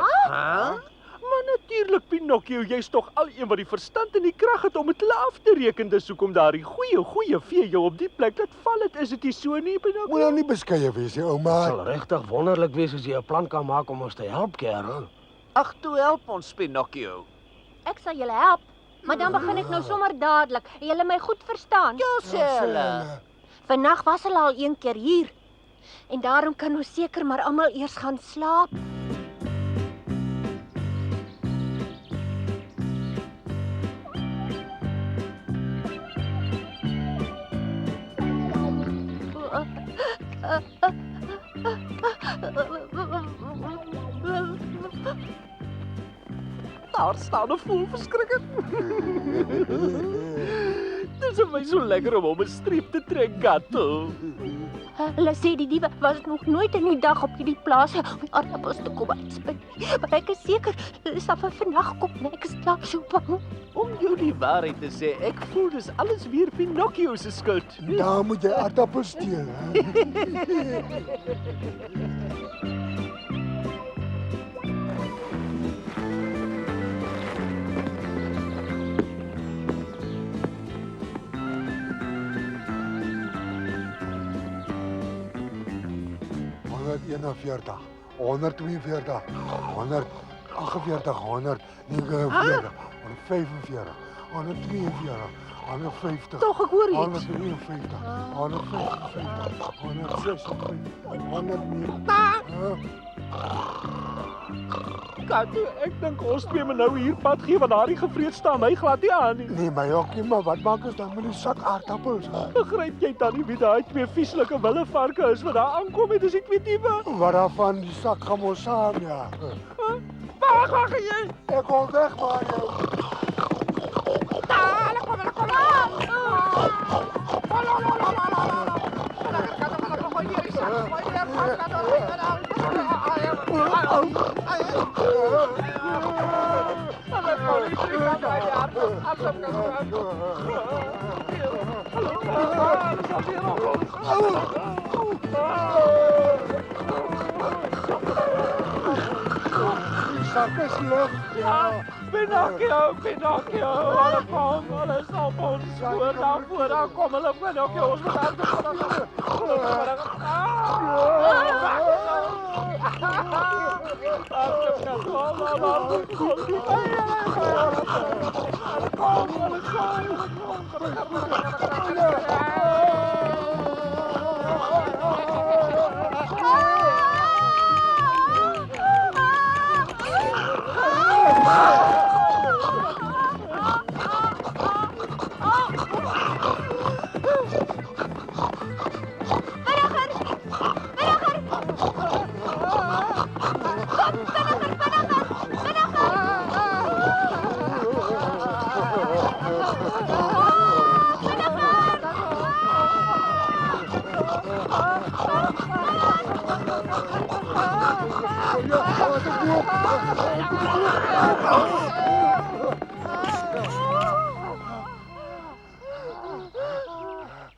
Maar natuurlik, Pinocchio, jy's tog al een wat die verstand en die krag het om dit af te reken. Dis hoekom daardie goeie vee jou op die plek laat val het. Is dit nie so nie, Pinocchio?
Moet nou nie beskeie wees,
Dit
ouma.
sal regtig wonderlik wees as jy 'n plan kan maak om ons te help, kerel.
Ag, toe help ons, Pinocchio.
Ek sal julle help. Maar dan begin ek nou sommer dadelik. En julle my goed verstaan.
Ja, sê hulle.
Vannag was hulle al een keer hier. En daarom kan ons seker maar almal eers gaan slaap.
Daar staan 'n voelverskrikker. Dit is my so lekker om 'n streep te trek, Gatto.
Hulle sê die diewe was nog nooit in die dag op hierdie plaas om aardappels te kom uitspin. Maar ek is seker, hulle sal vir vannag kom en ek is klaar so bang.
Om jou die waarheid te sê, ek voel dis alles weer Pinocchio se skuld.
Daar moet jy aardappels steel, hè. ...141, 142, 148, 149, 145, 142, 150.
Tog, ek hoor iets.
153, 155, 156, 109.
Gatto, ek dink ons twee moet nou hier pad gee want daardie gevreet staan my glad nie aan nie.
Nee, my ook nie, maar wat maak ons dan met die sak aardappels?
Begryp jy dan nie wie daai twee vieslike willevarke is wat daar aankom het, dis die twee diewe?
Wat daarvan die sak gaan ons saam, ja.
Waar gaan jy?
Ek kom weg, Mario. sak is lig. Ja.
Pinocchio, hulle kom, hulle sal ons voor daarvoor, dan kom hulle Pinocchio, ons moet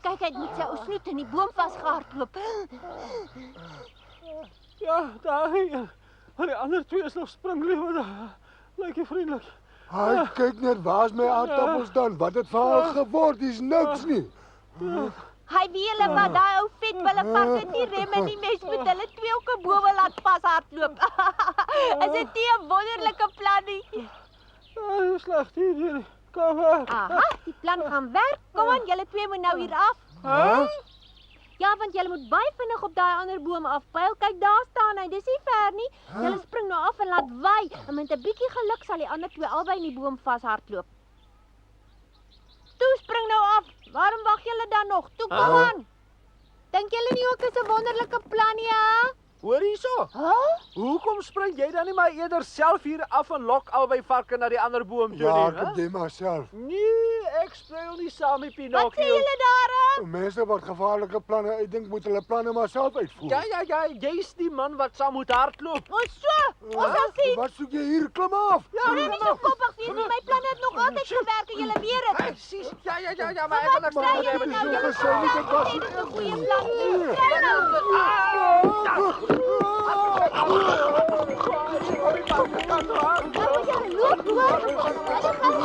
Kyk, hy het met sy ou snoet in die boom vasgehardloop.
Ja, daar hier. Maar die ander twee is nog springlewend. Lyk jy vriendelik.
Hy kyk net, waar's my aardappels dan? Wat het van hulle geword? Dis niks nie.
Hy weet hulle wat daai ou vetbulle pak het nie rem en die mens moet hulle twee ook 'n bowe laat vashardloop. Is dit nie 'n wonderlike plan nie?
Ja, sleg hier. Kom weg.
Aha, die plan gaan werk. Kom aan, julle twee moet nou hier af. Ja, want julle moet baie vinnig op daai ander boom afpyl. Kyk, daar staan hy. Dis nie ver nie. Julle spring nou af en laat waai. En met 'n bietjie geluk sal die ander twee albei in die boom vashardloop. Toe spring nou af. Waarom wag julle dan nog? Toe kom aan. Dink julle nie ook is 'n wonderlike plan nie, hè?
Hoor hierso. Hoekom spring jy dan nie maar eerder self hier af en lok albei varke na die ander boom toe
Ja,
nie,
ek doen maar self.
Nee, ek speel nie saam met
Wat sê
Pinocchio.
julle daar?
Mense wat gevaarlike planne uitdink, moet hulle planne maar self uitvoer.
Ja, jy's die man wat saam moet hardloop.
Ons sal sien.
Wat soek jy hier? Klim af.
Ja, nie so koppig wees nie. My planne het nog altyd gewerk en julle weet dit.
Presies. Ja, maar ek wil niks
Sê
te
jy
doen met
nou
die
julle
sê nie dit was-
dit is 'n goeie plan. Sê nou. Nou jy loop hoor.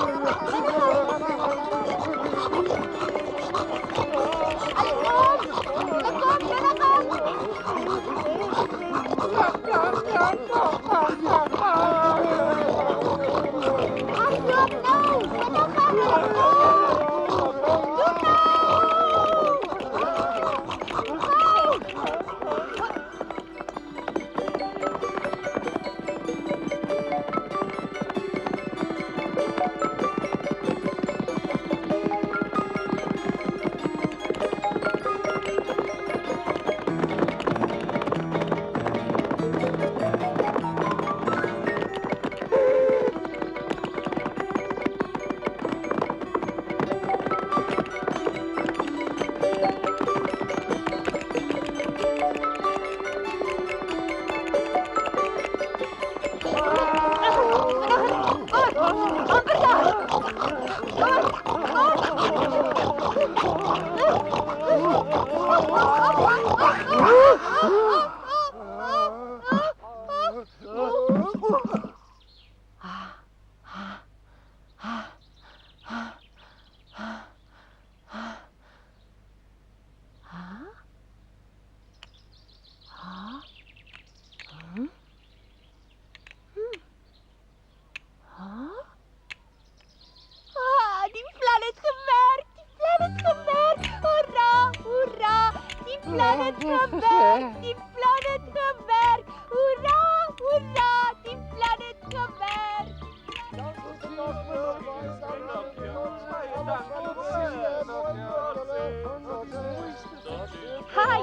Hi.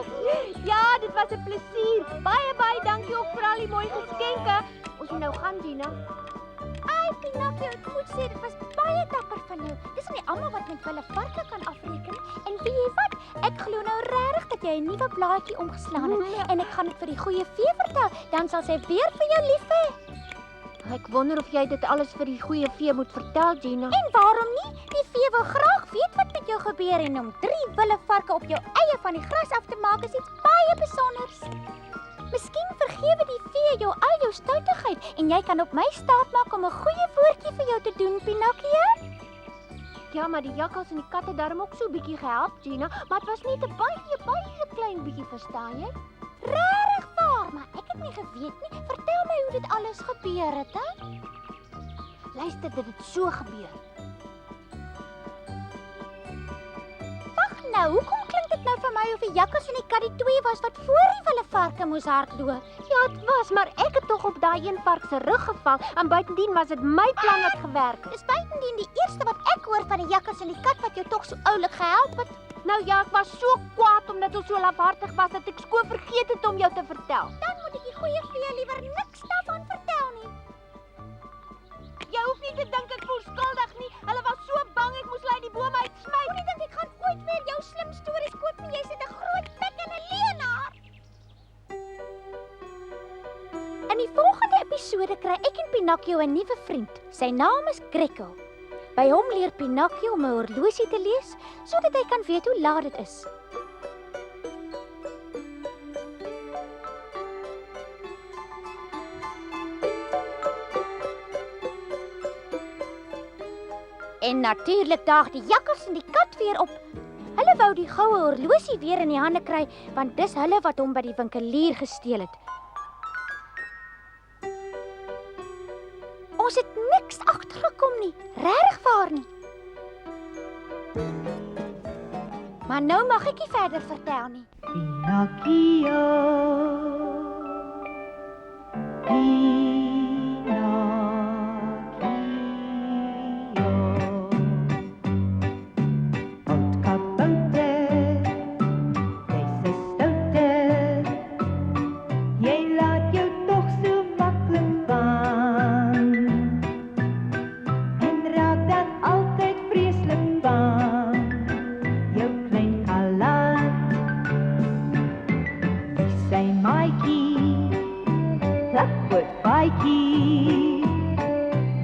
Ja, dit was 'n plesier. Baie dankie ook vir al die mooi geskenke. Ons moet nou gaan, Gina. Ai, Pinocchio, ek moet sê dit was baie dapper van jou. Dis nie almal wat met hulle varke kan afreken. En weet jy wat? Ek glo nou regtig dat jy 'n nuwe blaadjie omgeslaan het en ek gaan dit vir die goeie vee vertel. Dan sal sy weer vir jou lief hê. Ek wonder of jy dit alles vir die goeie vee moet vertel, Gina. En waarom nie? Die vee wil graag weet wat met jou gebeur en om 3 wille varke op jou eie van die gras af te maak is iets baie besonders. Miskien vergewe die vee
jou al jou stoutigheid en jy kan op my staat maak om 'n goeie woordjie vir jou te doen, Pinocchio. Ja, maar die jakkals en die kat het daarom ook so 'n bietjie gehelp, Gina, maar dit was net 'n baie klein bietjie, verstaan jy? Regtig waar, maar ek het nie geweet nie. Vertel my hoe dit alles gebeur het, hè? Luister, dit het so gebeur. Wag nou, hoekom klink dit nou vir my of die jakkals en die kat die twee was wat voor die wilde varke moes hardloop? Ja, dit was, maar ek het tog op daai een vark se rug geval en buitendien was dit my plan wat gewerk het. Dis buitendien die eerste wat ek hoor van die jakkals en die kat wat jou tog so oulik gehelp het. Nou ja, ek was so kwaad omdat ons so lafhartig was dat ek skoon vergeet het om jou te vertel. Dan moet ek die goeie vir jou liewer niks daarvan vertel nie. Jy hoef nie te dink ek voel skuldig nie. Hulle was so bang ek moes hulle uit die boom uitsmy. Moenie dink ek gaan ooit weer jou slim stories koop nie. Jy's 'n groot pik en 'n leienaar. In die volgende episode kry ek en Pinocchio 'n nuwe vriend. Sy naam is Greco. By hom leer Pinocchio om 'n horlosie te lees sodat hy kan weet hoe laat dit is. En natuurlik daag die jakkals en die kat weer op. Hulle wou die goue horlosie weer in die hande kry, want dis hulle wat hom by die winkelier gesteel het. Ons het niks agtergekom nie, regtig waar nie. Maar nou mag ek nie verder vertel nie.
Pinocchio,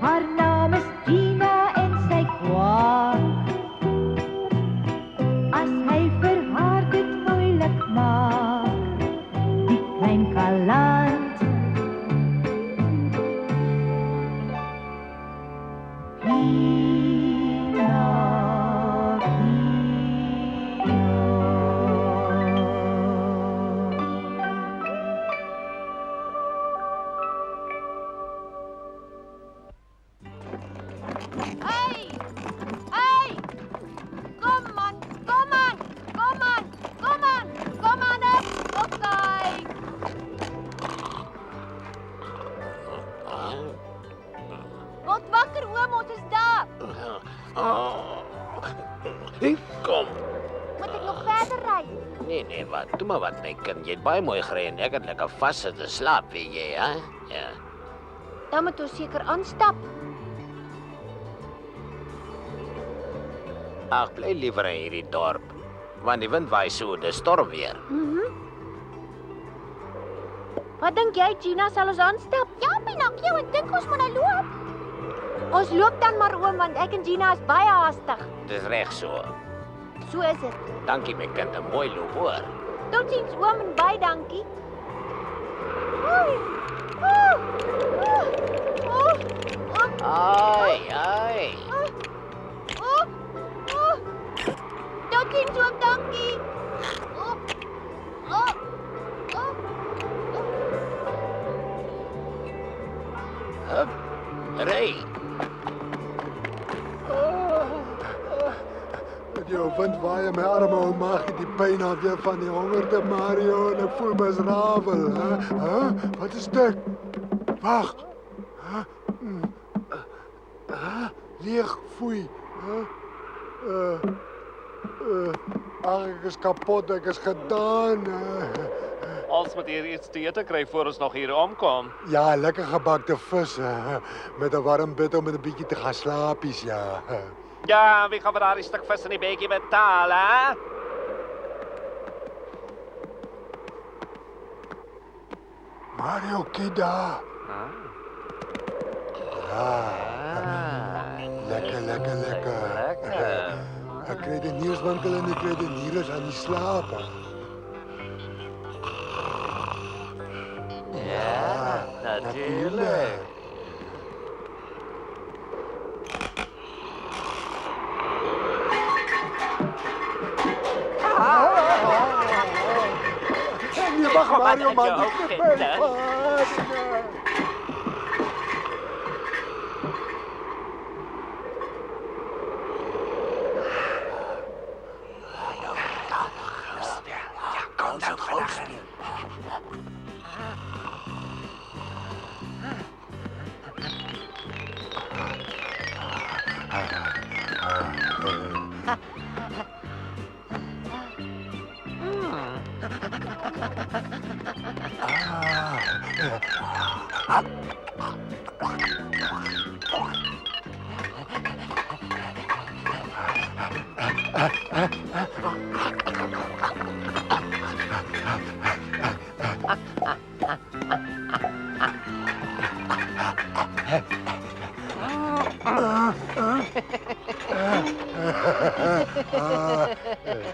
haar naam is Gina en sy kwaad. As hy vir haar dit moeilik maak, die klein galant.
Nee, wat? Doe maar wat, my kind. Jy het baie mooi gery en ek het lekker vassit en slaap, weet jy, hè? Ja.
Dan moet ons seker aanstap.
Ag, bly liewer in hierdie dorp, want die wind waai so, dis storm weer.
Wat dink jy, Gina, sal ons aanstap? Ja, Pinocchio, ek dink ons moet nou loop. Ons loop dan maar oom, want ek en Gina is baie haastig.
Dis reg so.
So is dit.
Dankie my kind, 'n mooi loop hoor.
Totsiens oom en baie dankie.
Ai.
Totsiens oom, dankie.
Hup, ry.
Jou wind waai in my arme en maak die pyn af weer van die hongerte, Mario, en ek voel miserabel, hè? Wat is dit? Wag. Leeg foei, ek is kapot, ek is gedaan.
Ons moet hier iets te ete kry voor ons nog hier omkom.
Ja, lekker gebakte vis, met 'n warm bed om 'n bietjie te gaan slaapies, ja.
Ja, wie gaan vir daardie stuk vis in die bekie betaal, hè?
Mario, kyk daar. Ja. Lekker. Ek kry die nieuwswinkel en ek kry die nieuws aan die slaap.
Ja. Natuurlijk.
Nee, wag Mario man,
jou
dit
ook
is
ken,
my
hè?
vader.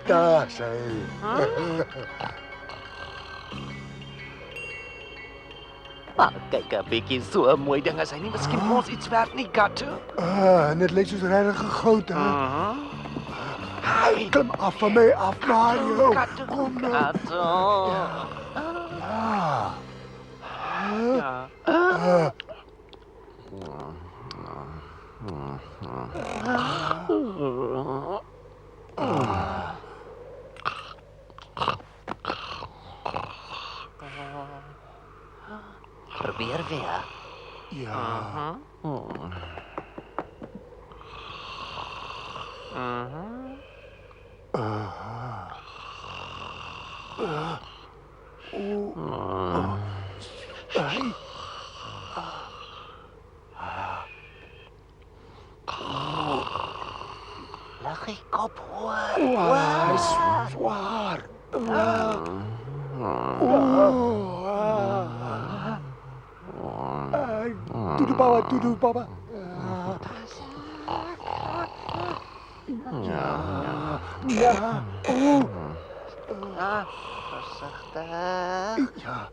Daar sê
Maar kyk 'n bietjie so 'n mooi ding as hy nie miskien vir ons iets werd nie, Gato.
En dit lyk soos regtig goud, hè? Klim af van my af, Mario. Kom nou.
Gato.
Ja.
Ja. Probeer weer.
Ja.
Lag die kop hoor.
Wow, zwaar. Doe papa. Ja.
Versigtig.
Ja.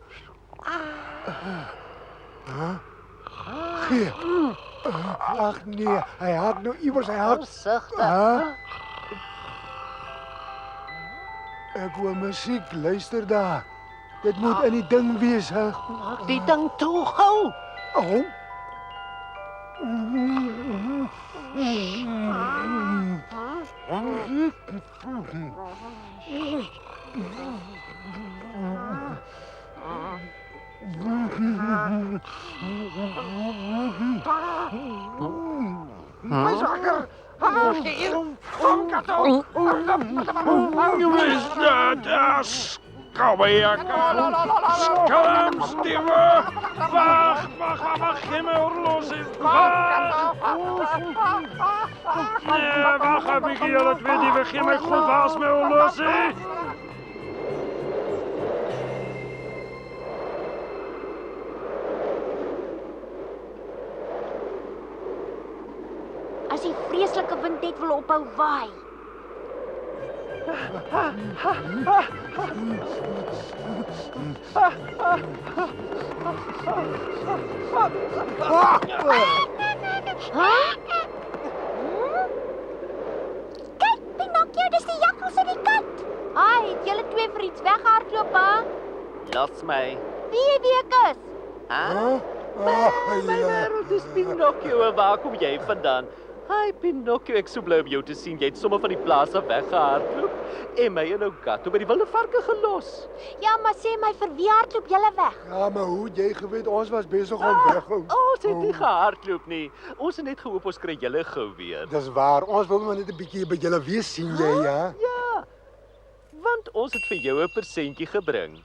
Gee. Ag nee, hy hak nou iewers, hy hak.
Versigtig.
Ek hoor musiek, luister daar. Dit moet in die ding wees, hè.
Maak die ding toe, gou.
Oh.
Wees wakker! Hallo, hier! Kom, Kato!
Is dat Kalm, Steve! Wacht, geen horloge! Nee, wacht, heb ik hier dat weer die we geen goed was met horloge?
As die vreeslike wind net wil ophou waai. Kyk, Pinocchio, dis die jakkals en die kat. Ai, het julle twee vir iets weghardloop, ha?
Los my.
Wie week is?
My wêreld is Pinocchio, en waar kom jy vandaan? Hi Pinocchio, ek so bly om jou te sien. Jy het sommer van die plaas af weggehardloop en my en ou Gato by die wilde varke gelos.
Ja, maar sê my, vir wie hardloop julle weg?
Ja, maar hoe het jy geweet ons was besig om weghou?
Ons het nie gehardloop nie. Ons het net gehoop ons kry julle gou weer.
Dis waar, ons wil maar net 'n bietjie by julle wees, sien jy, ja?
Ja. Want ons het vir jou 'n persentjie gebring.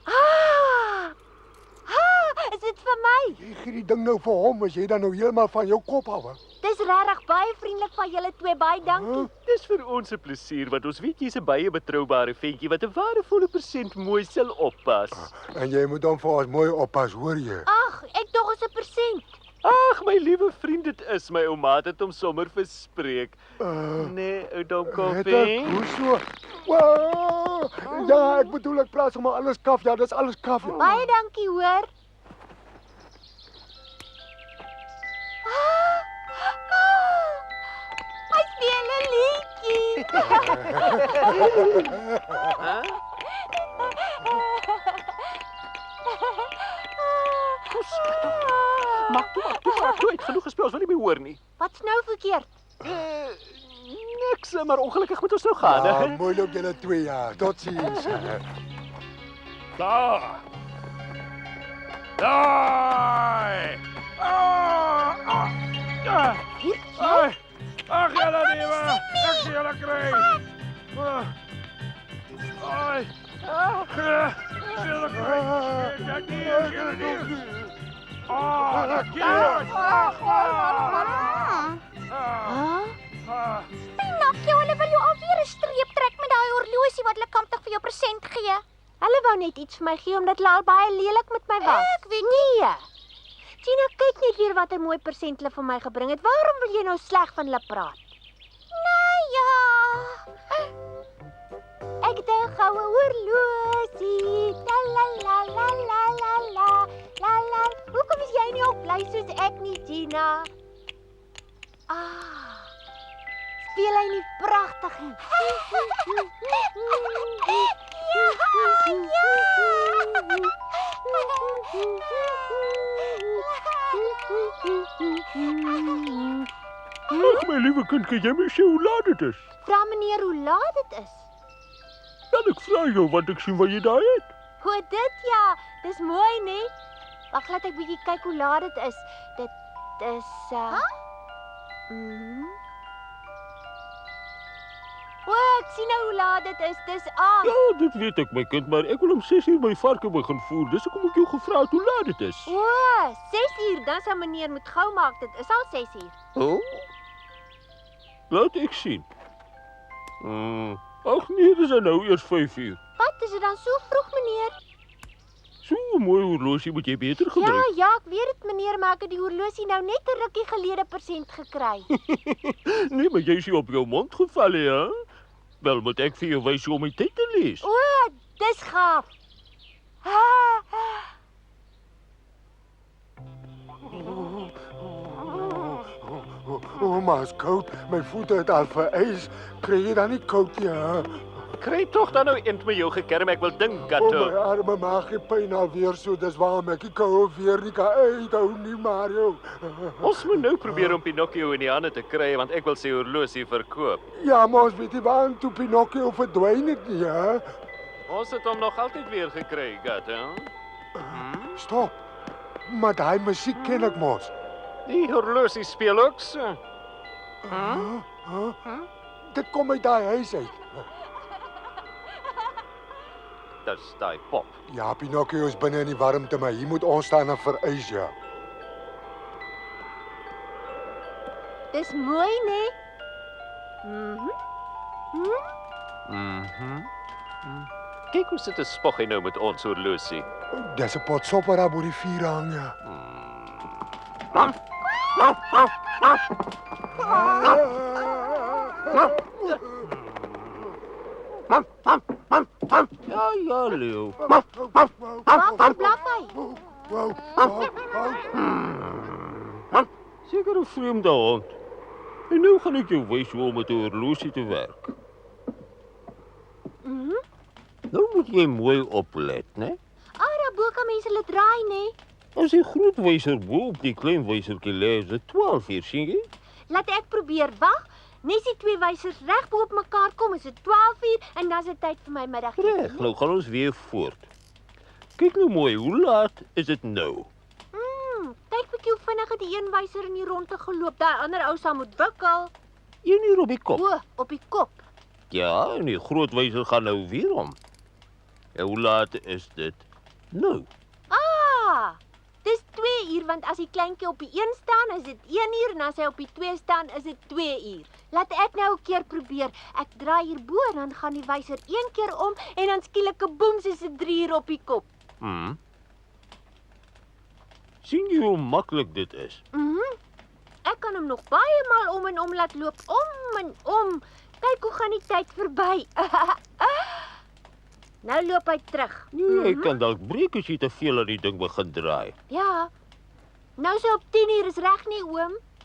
Is dit vir my?
Jy gee die ding nou vir hom, as jy dan nou heeltemal van jou kop af.
Dis regtig baie vriendelik van julle twee, baie dankie.
Dis vir ons 'n plesier want ons weet jy's 'n baie betroubare ventjie wat 'n waardevolle persent mooi sal oppas.
En jy moet dan vir ons mooi oppas, hoor jy?
Ag, ek dog is 'n persent.
Ag, my liewe vriend, dit is my ouma het hom sommer verspreek. Nee, ou domkoppie.
Hoeso? Wow! Ja, ek bedoel ek praat sommer alles kaf. Ja, dis alles kaf. Ja.
Baie dankie, hoor.
Maak toe uit genoeg gespeel, ons wil nie meer hoor nie.
Wat's nou verkeerd?
Niks, maar ongelukkig moet ons nou gaan.
Ja, moeilik julle twee, ja. Totsiens.
Daar! Daai! Ag, julle newe! Ek sien julle kry! Ai! Julle kry! Ek nie, julle nie!
Pinocchio, hulle wil jou alweer 'n streep trek met daai horlosie wat hulle kampdag vir jou present gee. Hulle wou net iets vir my gee omdat hulle al baie lelik met my was. Ek weet nie. Tina, kyk net weer wat 'n mooi persent hulle vir my gebring het. Waarom wil jy nou sleg van hulle praat? Nou ja. Ek het 'n goue horlosie. La la la la la la la. La la. Hoekom is jy nie ook bly soos ek nie, Tina? Speel hy nie pragtig nie?
Ag, my liewe kind, kan jy my sê hoe laat dit is?
Vra meneer hoe laat dit is.
Dan ek vra jou, want ek sien wat jy daar het.
O, dit ja. Dis mooi, nee. Wag, laat ek bietjie kyk hoe laat dit is. Dit is O, ek sien nou hoe laat dit is. Dis aan.
Ja, dit weet ek, my kind, maar ek wil om 6 uur my varke begin voer. Dis hoekom ek jou gevra het hoe laat dit is.
O, 6 uur. Dan sal meneer moet gou maak. Dit is al 6 uur.
Laat ek sien. Ag nee, dis nou eers 5 uur.
Wat, is dit dan so vroeg, meneer?
So 'n mooi horlosie moet jy beter gebruik.
Ja, ek weet dit, meneer, maar ek het die horlosie nou net 'n rukkie gelede persent gekry.
Nee, maar jy is op jou mond geval, ja? Wel, moet ek vir jou wys hoe om my tyd te lees.
O, dis gaaf.
Maar is koud. My voete het al verys. Kry jy dan nie koud nie, hè?
Kry tog dan nou eend met jou gekerm, ek wil dink,
My
Gato.
arme maag gee pyn alweer so. Dis waarom ek die koue weer nie kan uithou nie, Mario.
Ons moet nou probeer om Pinocchio in die hande te kry, want ek wil sy horlosie verkoop.
Ja, maar ons weet nie waar toe Pinocchio verdwyn het nie, hè?
Ons het hom nog altyd weer gekry, Gato.
Stop. Maar daai musiek ken ek mos.
Die horlosie speel ook so.
Dit kom uit daai huis uit.
Dis daai pop.
Ja, Pinocchio is binne in die warmte, maar hier moet ons staan en verys, ja.
Dis mooi, nee.
Kyk hoe sit 'n spog hy nou met ons horlosie.
Dis 'n pot sop wat daar bo die vuur hang, ja.
Ja, Leo.
Waar blaf hy?
Seker 'n vreemde hond. En nou gaan ek jou wys hoe om met 'n horlosie te werk. Nou moet jy mooi oplet, né?
Daarbo kan mense hulle draai, nee.
As die groot wyser bo op die klein wysertjie lê, is dit 12 uur, sien jy?
Laat ek probeer. Wag. Nes die twee wysers reg bo op mekaar kom, is dit 12 uur en dan is dit tyd vir my middagete.
Reg, nou gaan ons weer voort. Kyk nou mooi, hoe laat is dit nou?
Kyk bietjie hoe vinnig het die een wyser in die ronde geloop. Daai ander ou sal moet wikkel.
1 uur op die kop.
O, op die kop.
Ja, en die groot wyser gaan nou weer om. En hoe laat is dit nou?
Dis 2 uur, want as die kleintjie op die 1 staan, is dit 1 uur en as hy op die 2 staan, is dit 2 uur. Laat ek nou 'n keer probeer. Ek draai hierbo en dan gaan die wyser 1 keer om en dan skielik 'n boem soos 'n 3 uur op die kop.
Sien jy hoe maklik dit is?
Ek kan hom nog baie maal om en om laat loop, om en om. Kyk hoe gaan die tyd verby. Nou loop hy terug.
Nee, jy kan dalk breek as jy te veel aan die ding begin draai.
Ja. Nou so op 10 uur is reg nie, oom?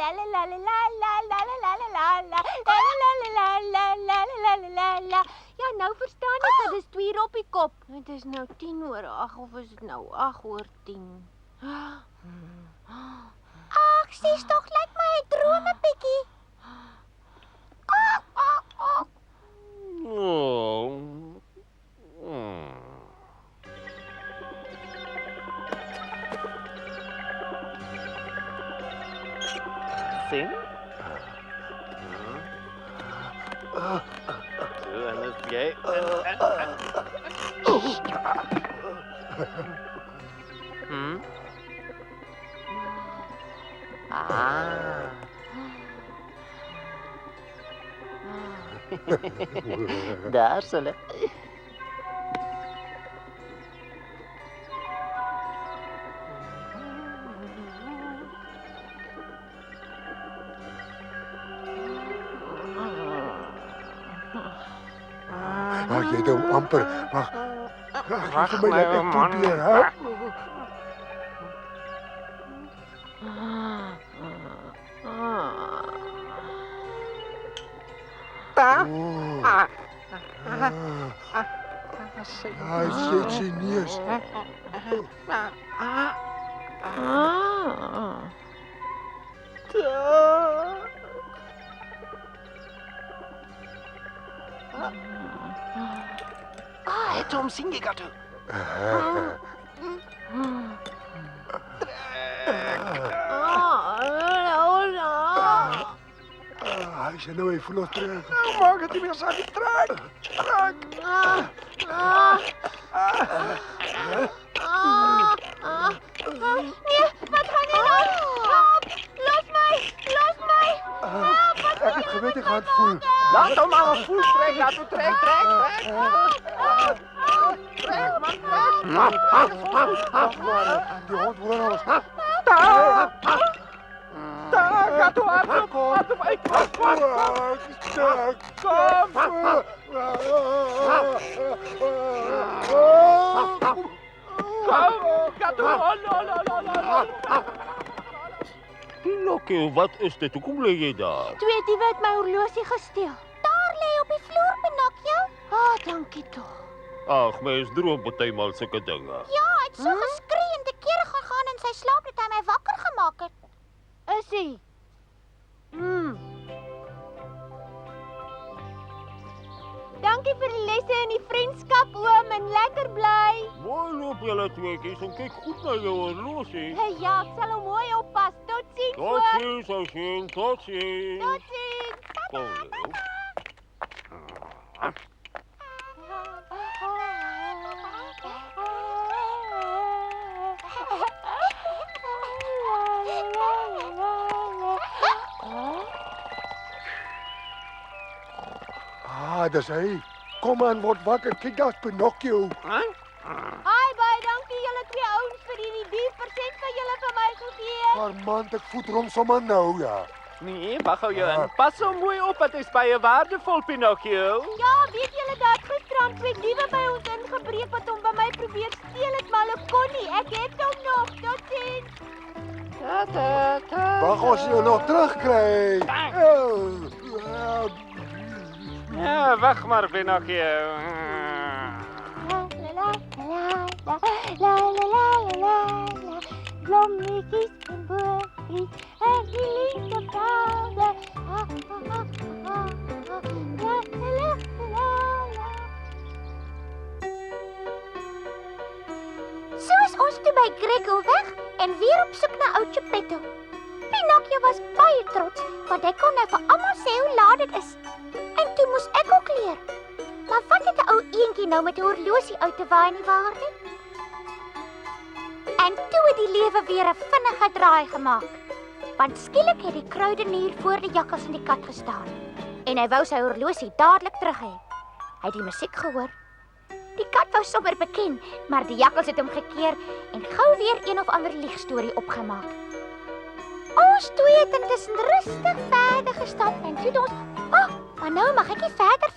la la la la la la la la la la la la. Ja, nou verstaan ek dat dis 2 op die kop. Dit is nou 10 oor 8 of is dit nou 8 oor 10? Ag, sies tog lyk my 'n drome bietjie.
Sien? So, en is jy... Daar is hulle.
Wag, jy het hom amper. Wag. Wag vir my net ek probeer, hè? Hy sê Chinees.
Het hom sien jy gato.
Hy sê nou hy voel ons trek.
Maak het nie meer saak, trek.
Nee, wat gaan jy nou? Help! Los my!
Ek het geweet ek gaan voel.
Laat hom maar voel trek, laat hom trek. Trek, man,
Die hond wil ons.
Gato, hardop, uit, kom. Gato,
Pinocchio, wat is dit? Hoekom lê jy daar?
Twee diewe het my horlosie gesteel. Daar lê op die vloer, Pinocchio. Dankie tog.
Ag, mens droom partymal sulke dinge.
Ja, hy het so geskree en te kere gegaan in sy slaap dat hy my wakker gemaak het. Is hy? Dankie vir die lesse en die vriendskap, oom, en lekker bly.
Mooi loop julle tweeetjies en kyk goed na jou horlosie.
Ja, ek sal hom mooi oppas. Totsiens, oom.
Totsiens.
Totsiens.
Kom, Leo.
Dis hy. Kom aan, word wakker. Kyk, daar's Pinocchio.
Hi, baie dankie julle twee ouens vir hierdie 10% van julle vir my gegee.
Maar man, ek voed hom sommer nou, ja.
Nee, wag hou jou in. Pas so mooi op, dit is baie waardevol, Pinocchio.
Ja, weet julle dat gisterand twee diewe by ons ingebreek wat hom by my probeer steel het, maar hulle kon nie. Ek het hom nog. Totsiens.
Wag, ons jou nog terugkry.
Ja, wag maar, Pinocchio.
Blommetjies en boontjies en die liefde vrouwe. So is ons toe by Gregor weg en weer op soek na ou Geppetto. Pinocchio was baie trots, want hy kon nou vir almal sê hoe laat dit is. En toe moes ek ook leer. Maar wat het 'n ou eentjie nou met 'n horlosie uit te waai nie waar nie? En toe het die lewe weer 'n vinnige draai gemaak. Want skielik het die kruidenier voor die jakkals en die kat gestaan. En hy wou sy horlosie dadelik terug hê. Hy het die musiek gehoor. Die kat wou sommer beken, maar die jakkals het hom gekeer en gou weer een of ander liegstorie opgemaak. Ons twee het intussen rustig verder gestap en toe ons, maar nou mag ek nie verder